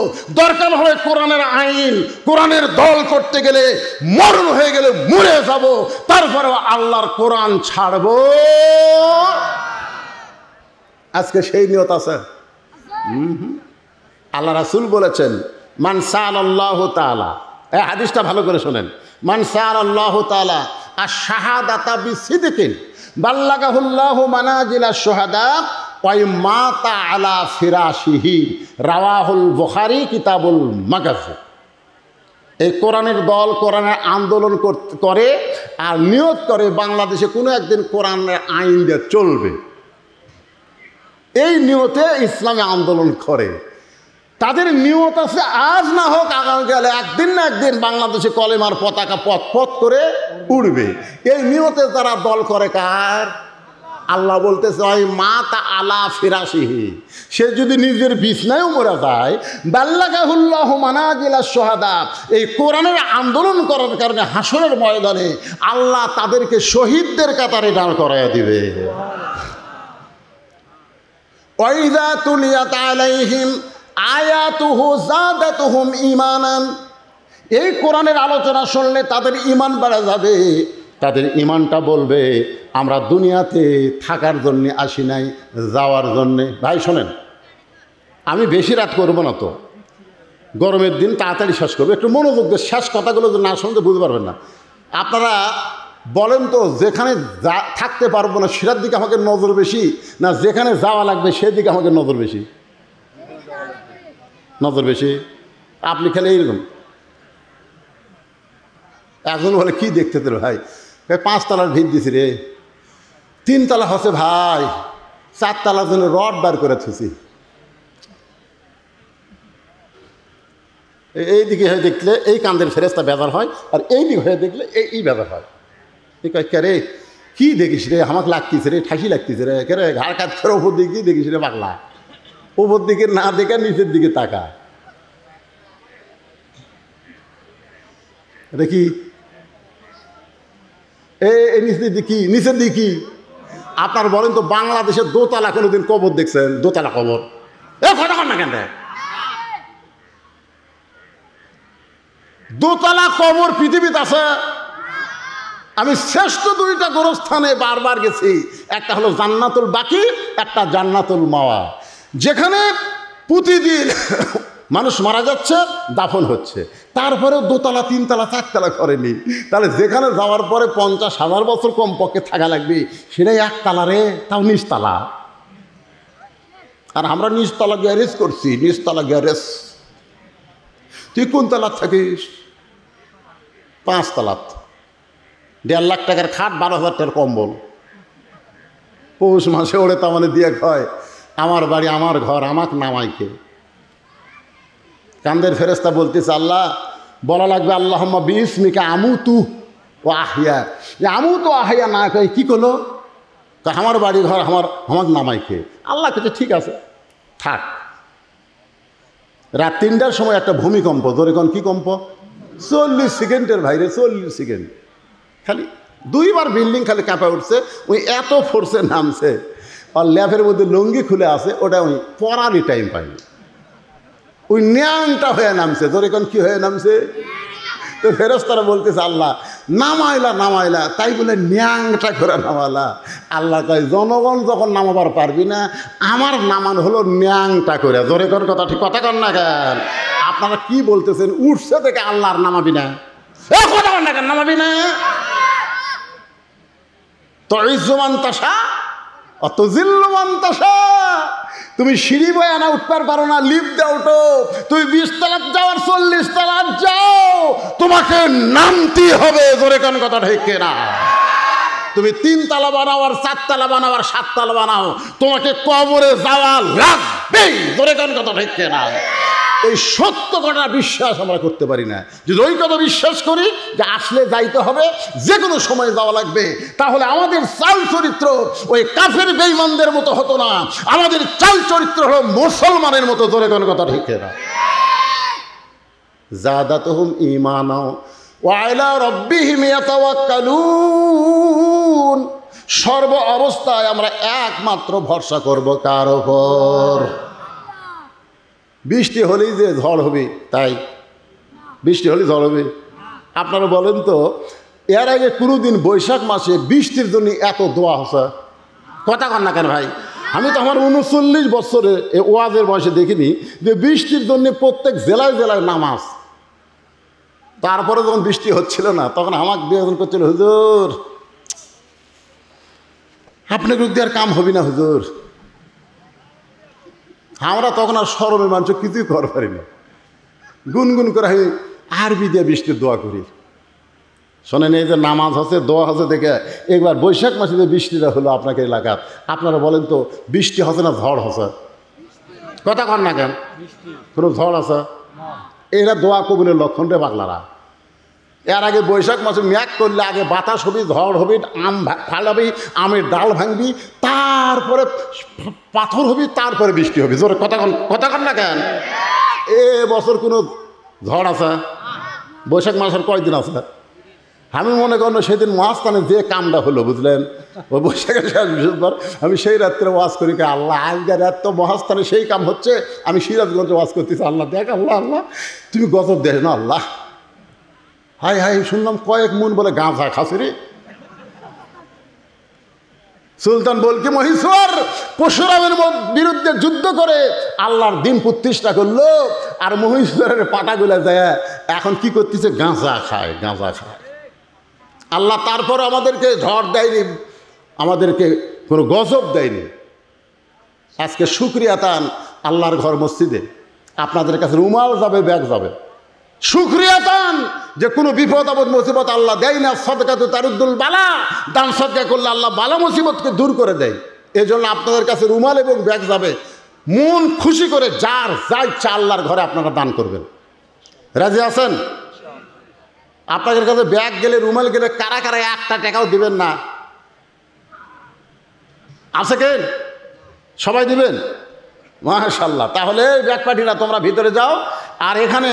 দরকার হবে কোরআনের আইন, কোরআনের দল করতে গেলে মরণ হয়ে গেলে মরে যাব, তারপরেও আল্লাহর কোরআন ছাড়বো। আজকে সেই নিয়ত আছে। আল্লাহ রাসূল বলেছেন মান সাআলাল্লাহু তাআলা, এই হাদিসটা ভালো করে শোনেন, মান সাআলাল্লাহু তাআলা আশ-শাহাদাতা বিসিদকিন বাল্লাগাহুল্লাহু মানাজিলাশ শুহাদা ওয়া মাতা আলা ফিরাশিহি, রাওয়াহুল বুখারী কিতাবুল মাগাজি। এই কোরআনের দল কোরআনের আন্দোলন করে আর নিয়ত করে বাংলাদেশে কোনো একদিন কোরআনের আইন দিয়ে চলবে, এই নিয়তে ইসলামী আন্দোলন করে। তাদের নিয়ত আছে আজ না হোক আগামীকালে একদিন না একদিন বাংলাদেশে কলেমার পতাকা পথ পথ করে উড়বে। এই নিয়তে তারা দল করে কার? আল্লাহ বলতেছে ওই মাতা আলা ফিরাশিহি, সে যদি নিজের বিছনায়ও মরে যায়, বাল্লাগাহুল্লাহু মানাজিলাশ শুহাদা, এই কোরআনের আন্দোলন করার কারণে হাসরের ময়দানে আল্লাহ তাদেরকে শহীদদের কাতারে দাঁড় করাইয়া দিবে। ওয়াইযা তুলিয়াত আলাইহিম আয়াতুহু যাদাতুহুম ঈমানান, এই কোরআনের আলোচনা শুনলে তাদের ঈমান বেড়ে যাবে। তাদের ঈমানটা বলবে আমরা দুনিয়াতে থাকার জন্যে আসি নাই, যাওয়ার জন্যে। ভাই শোনেন, আমি বেশি রাত করবো না তো, গরমের দিন তাড়াতাড়ি শেষ করবো, একটু মনোযোগ দিয়ে শেষ কথাগুলো না শুনতে বুঝতে পারবেন না। আপনারা বলেন তো, যেখানে থাকতে পারবো না সেটার দিকে আমাকে নজর বেশি, না যেখানে যাওয়া লাগবে সেদিকে আমাকে নজর বেশি? নজর বেশি। আপনি খেলে এইরকম এখন বলে কি দেখতে পেল ভাই, 5 তলার ভিত দিছি রে, 3 তলা হচ্ছে ভাই, 4 তলার জন্য রড বার করে থুছি। এইদিকে হয়ে দেখলে এই কান্দের ফেরেস্তা বেজার হয়, আর এই দিকে হয়ে দেখলে এই বেজার হয়। রে কি দেখিস রে, আমাকে লাগতিস রে, ঠাসি লাগতিস রে, কে রে ঘাড় কাজ করে ওপর দিকে দেখিস রে পাগলা, ওপর দিকে না দেখে নিচের দিকে তাকা। দেখি এই নিচের দিকে, নিচের দিকে। আপনার বলেন তো বাংলাদেশের দোতলা কোনোদিন কবর দেখছেন? দোতলা কবর এ কথা কর না কেন? দোতলা কবর পৃথিবীতে আছে। আমি শ্রেষ্ঠ 2টা গোরস্থানে বারবার গেছি, একটা হলো জান্নাতুল বাকি, একটা জান্নাতুল মাওয়া, যেখানে প্রতিদিন মানুষ মারা যাচ্ছে, দাফন হচ্ছে, তারপরেও 2 তলা 3 তলা 4 তলা করেনি। তাহলে যেখানে যাওয়ার পরে 50,000 বছর কমপক্ষে থাকা লাগবে, সেটাই 1 তলা রে, তাও 19 তলা। আর আমরা 19 তলা গ্যারেজ করছি, 19 তলা গ্যারেজ। তুই কোন তলা থাকিস? 5 তলা। 1.5 লাখ টাকার খাট, 12,000 টাকার কম্বল, পৌষ মাসে ওড়ে তা মানে দিয়ে খায়। আমার বাড়ি আমার ঘর, আমাকে নামাইকে। কান্দের ফেরেস্তা বলতেছে আল্লাহ, বলা লাগবে আল্লাহুম্মা বিইসমিকা আমুতু ওয়া আহইয়া, যে আমুতু আহইয়া না কই কি করলো, আমার বাড়ি ঘর আমাকে নামাইকে। আল্লাহ কিছু ঠিক আছে থাক। রাত 3টার সময় একটা ভূমিকম্প, ধরে কোন কি কম্প, 40 সেকেন্ডের ভাইরে, 40 সেকেন্ড। খালি 2বার বিল্ডিং খালি কাঁপা উঠছে, ওই এত ফোর্সে নামছে, আর ল্যাফের মধ্যে লুঙ্গি খুলে আছে, ওটা ওই পরারই টাইম পাইনি, ওই ন্যাংটা হয়ে নামছে। ধরে কোন কি হয়ে নামছে? তো ফেরেশতারা বলতেছে আল্লাহ নামাইলা তাই বলে ন্যাংটা করে নামালা। আল্লাহ কয় জনগণ যখন নামাবার পারবি না, আমার নামান হলো ন্যাংটা করে। জোরে কর কথা, ঠিক কথা কর না কেন? আপনারা কি বলতেছেন? উঠছে থেকে আল্লাহর নামাবি না, কথা কর না কেন? নামাবি না তো ইজ্জমান তাসা অত জিল্লমান তাসা। তুমি সিঁড়ি বয়ে না উঠতে পারো না, লিফট দিয়ে ওঠো। তুমি 20 তলা যাওয়ার 40 তলা যাও, তোমাকে নামতে হবে। জোরে কোন কথা ঠিক না? তুমি 3 তলা বানাও আর 4 তলা বানাও আর 7 তলা বানাও, তোমাকে কবরে যাওয়া লাগবেই। জোরে কোন কথা ঠিক না? এই সত্য কথা বিশ্বাস আমরা করতে পারি না। যদি ওই কথা বিশ্বাস করি যে আসলে যাইতে হবে, যে কোনো সময় যাওয়া লাগবে, তাহলে আমাদের চাল চরিত্র ওই কাফের বেঈমানদের মতো হতো না। আমাদের চাল চরিত্র হলো মুসলমানের মতো। জোরে কোন কথা ঠিক না? যাদাতুহুম ঈমানা ওয়া আলা রাব্বিহিম ইয়াতাওয়াক্কালুন। সর্ব অবস্থায় আমরা একমাত্র ভরসা করব কার উপর? বৃষ্টি হলেই যে ঝড় হবে তাই? বৃষ্টি হলেই ঝড় হবে? আপনারা বলেন তো, এর আগে কোনোদিন বৈশাখ মাসে বৃষ্টির জন্য এত দোয়া হচ্ছে? কথা কন না কেন ভাই? আমি তো আমার 39 বছরে ওয়াজের বয়সে দেখিনি যে বৃষ্টির জন্য প্রত্যেক জেলায় জেলায় নামাজ। তারপরে যখন বৃষ্টি হচ্ছিল না, তখন আমাকে দিয়ে এখন করছিল, হুজুর আপনার বিরুদ্ধে আর কাম হবি না হুজুর। আমরা তখন আর সরমের মানুষ কিছুই করতে পারি না, গুনগুন করে আমি আরবি দিয়ে বৃষ্টির দোয়া করি। শোনেন, এই যে নামাজ হচ্ছে, দোয়া হচ্ছে দেখে একবার বৈশাখ মাসে যে বৃষ্টিটা হলো আপনাকে এলাকার, আপনারা বলেন তো বৃষ্টি হচ্ছে না ঝড় হচ্ছে? কথা কন না কেন? কোনো ঝড় আছে? এরা দোয়া কবুলের লক্ষণ রে পাগলারা। এর আগে বৈশাখ মাসে ম্যাক করলে আগে বাতাস হবি, ঝড় হবি, আম ফালাবি, আমের ডাল ভাঙবি, তারপরে পাথর হবি, তারপরে বৃষ্টি হবে। জোরে কথা কন না কেন? এ বছর কোনো ঝড় আছে? বৈশাখ মাসের কয়দিন আছে? আমি মনে করেন সেদিন মহাস্থানে যে কামটা হলো, বুঝলেন, ওই বৈশাখের শেষ বৃহস্পতিবার আমি সেই রাত্রে ওয়াজ করি, আল্লাহ আজকের রাত তো মহাস্থানে সেই কাম হচ্ছে। আমি সিরাজগঞ্জে ওয়াজ করতেছি, আল্লাহ দেখ, আল্লাহ আল্লাহ তুমি গজব দেখ না আল্লাহ। হাই হাই শুনলাম কয়েক মন বলে গাঁজা খাসিরি। সুলতান বলকি মহীশ্বর পরশুরামের বিরুদ্ধে যুদ্ধ করে আল্লাহর দিন প্রতিষ্ঠা করলো, আর মহীশ্বরের পাটাগুলা যায় এখন কি করতেছে? গাঁজা খায়। আল্লাহ তারপর আমাদেরকে ঝড় দেয়নি, আমাদেরকে কোনো গজব দেয়নি। আজকে শুকরিয়া তান আল্লাহর ঘর মসজিদে আপনাদের কাছে রুমাল যাবে, ব্যাগ যাবে। শুকরিয়া তান যে কোনো বিপদ আপদ মুসিবত আল্লাহ দেয় না। সদকা তো তারুদ্দুল বালা, দান সদকা করলে আল্লাহ বালা মুসিবতকে দূর করে দেয়। এই জন্য আপনাদের কাছে রুমাল এবং ব্যাগ যাবে। মন খুশি করে যার যা ইচ্ছা আল্লাহর ঘরে আপনারা দান করবেন। রাজি আছেন? আপনাদের কাছে ব্যাগ গেলে, রুমাল গেলে কারা কারা 1 টাকাও দিবেন না? আছে কেন? সবাই দিবেন? মাশাআল্লাহ। তাহলে ব্যাগ পাঠিয়ে না, তোমরা ভিতরে যাও। আর এখানে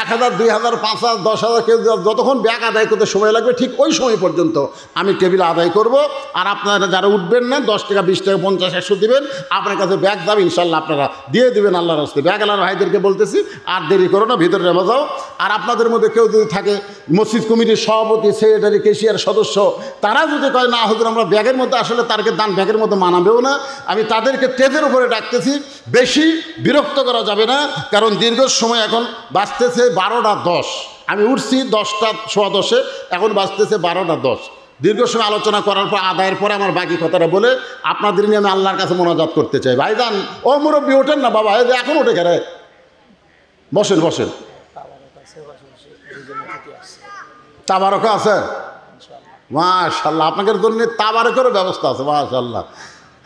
1000, 2000, 5000, 10,000 কেউ যতক্ষণ ব্যাগ আদায় করতে সময় লাগবে, ঠিক ওই সময় পর্যন্ত আমি টেবিলে আদায় করব। আর আপনারা যারা উঠবেন না, 10 টাকা, 20 টাকা, 50, 100 দিবেন। আপনার কাছে ব্যাগ যাবে, ইনশাল্লাহ আপনারা দিয়ে দেবেন আল্লাহর রাস্তায়। ব্যাগ আলার ভাইদেরকে বলতেছি, আর দেরি করো না, ভিতরে নেমে যাও। আর আপনাদের মধ্যে কেউ যদি থাকে মসজিদ কমিটির সভাপতি, সেক্রেটারি, কেশিয়ার সদস্য, তারা যদি কয় না হুজুর আমরা ব্যাগের মধ্যে, আসলে তারকে দান ব্যাগের মধ্যে মানাবেও না, আমি তাদেরকে স্টেজের উপরে ডাকতেছি। বেশি বিরক্ত করা যাবে না, কারণ দীর্ঘ সময় এখন বাজতেছে 12:10। আমি উঠছি 10:15, এখন বাজতেছে 12:10। দীর্ঘ সময় আলোচনা করার পর, আদায়ের পরে আমার বাকি কথাটা বলে আপনাদের নিয়ে আমি আল্লাহর কাছে মোনাজাত করতে চাই। ভাইজান, ও মুরব্বী ওঠেন না বাবা, এই যে এখন উঠে গেলে, বসেন বসেন। তাবারক আছে? মাশাআল্লাহ, আপনাদের জন্য তাবারকেরও ব্যবস্থা আছে। মাশাআল্লাহ,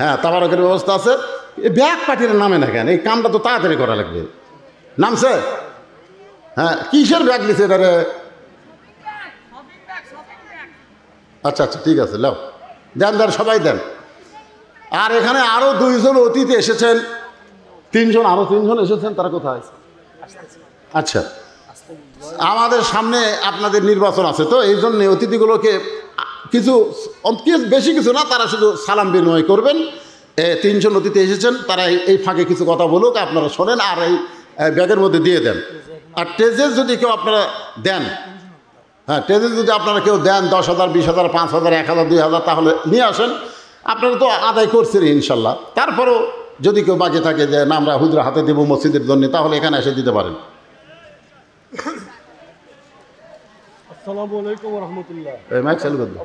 হ্যাঁ তাবারকের ব্যবস্থা আছে। এই ব্যাগ পাঠিয়ে নামে না কেন? এই কামটা তো তাড়াতাড়ি করা লাগবে। নামছে? হ্যাঁ, কিসের ব্যাগ নিছে এটারে? আচ্ছা আচ্ছা, ঠিক আছে, লাও দেন দেন, সবাই দেন। আর এখানে আরও 2 জন অতিথি এসেছেন, 3 জন, আরও 3 জন এসেছেন। তারা কোথায়? আচ্ছা, আমাদের সামনে আপনাদের নির্বাচন আছে, তো এই জন্য অতিথিগুলোকে কিছু বেশি কিছু না, তারা শুধু সালাম বিনিময় করবেন। 3 জন অতিথি এসেছেন, তারা এই ফাঁকে কিছু কথা বলুক, আপনারা শোনেন আর এই ব্যাগের মধ্যে দিয়ে দেন। আর স্টেজে যদি কেউ আপনারা দেন, হ্যাঁ, টেজে যদি আপনারা কেউ দেন 10,000, 20,000, 5,000, 1,000, 2,000 তাহলে নিয়ে আসেন। আপনারা তো আদায় করছেন ইনশাল্লাহ। তারপরেও যদি কেউ বাকি থাকে যে না আমরা হুজুরের হাতে দেবো মসজিদের জন্য, তাহলে এখানে এসে দিতে পারেন। আসসালামু আলাইকুম ওয়া রাহমাতুল্লাহ। এই মাইক চালু করে দিন।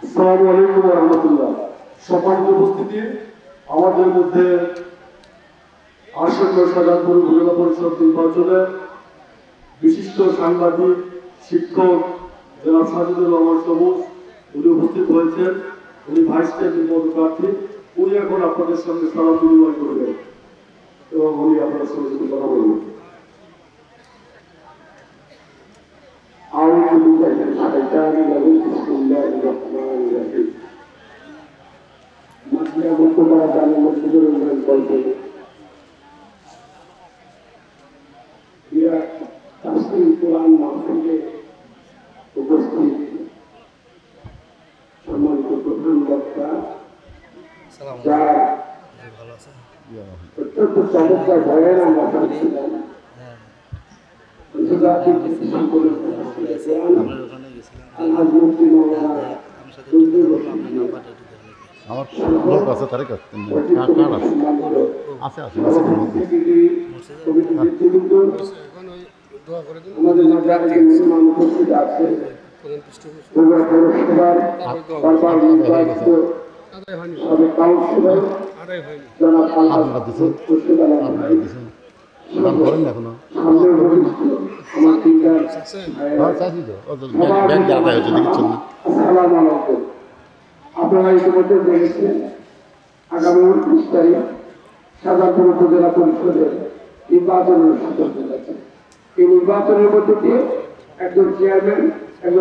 আসসালামু আলাইকুম ওয়া রাহমাতুল্লাহ। সম্মানিত উপস্থিতি, আমাদের মধ্যে আসন্ন সাজাদপুর উপজেলা পরিষদ নির্বাচনে বিশিষ্ট সাংবাদিক, শিক্ষক জনাব সাজিদুর রহমান সবুজ উনি উপস্থিত হয়েছেন। উনি ভাইস চেয়ারম্যান পদপ্রার্থী। উনি এখন আপনাদের সঙ্গে সালাম বিনিময় করবেন এবং উনি আপনাদের সঙ্গে কিছু কথা বলবেন। أعوذ بالله من الشيطان الرجيم بسم الله الرحمن الرحيم মাসিয়া বক্তব্য জানি মসজিদের উন্নয়ন করতে তাফসীর কোরআন মাহফিলে উপস্থিত সম্মানিত প্রধান বক্তা যার অত্যন্ত চমৎকার বয়ান আমরা শুনছিলাম। আমার লোক আছে, তারিখ আছে, আছে আছে আমাদের উপস্থিত আছে সাবেক কাউন্সিলর জনাব আপনারা দিচ্ছেন, আপনারা দিচ্ছেন করেন না এখনো। আমার টিচার চাইছি তো ব্যাংক যারা হচ্ছে দিচ্ছেন না। আসসালামু আলাইকুম। আপনারা ইতিমধ্যে দেখেছেন আগামী 29 তারিখ সাজাদপুর উপজেলা পরিষদের নির্বাচন অনুষ্ঠিত হতে যাচ্ছে। এই নির্বাচনের মধ্যে দিয়ে একজন চেয়ারম্যান, একজন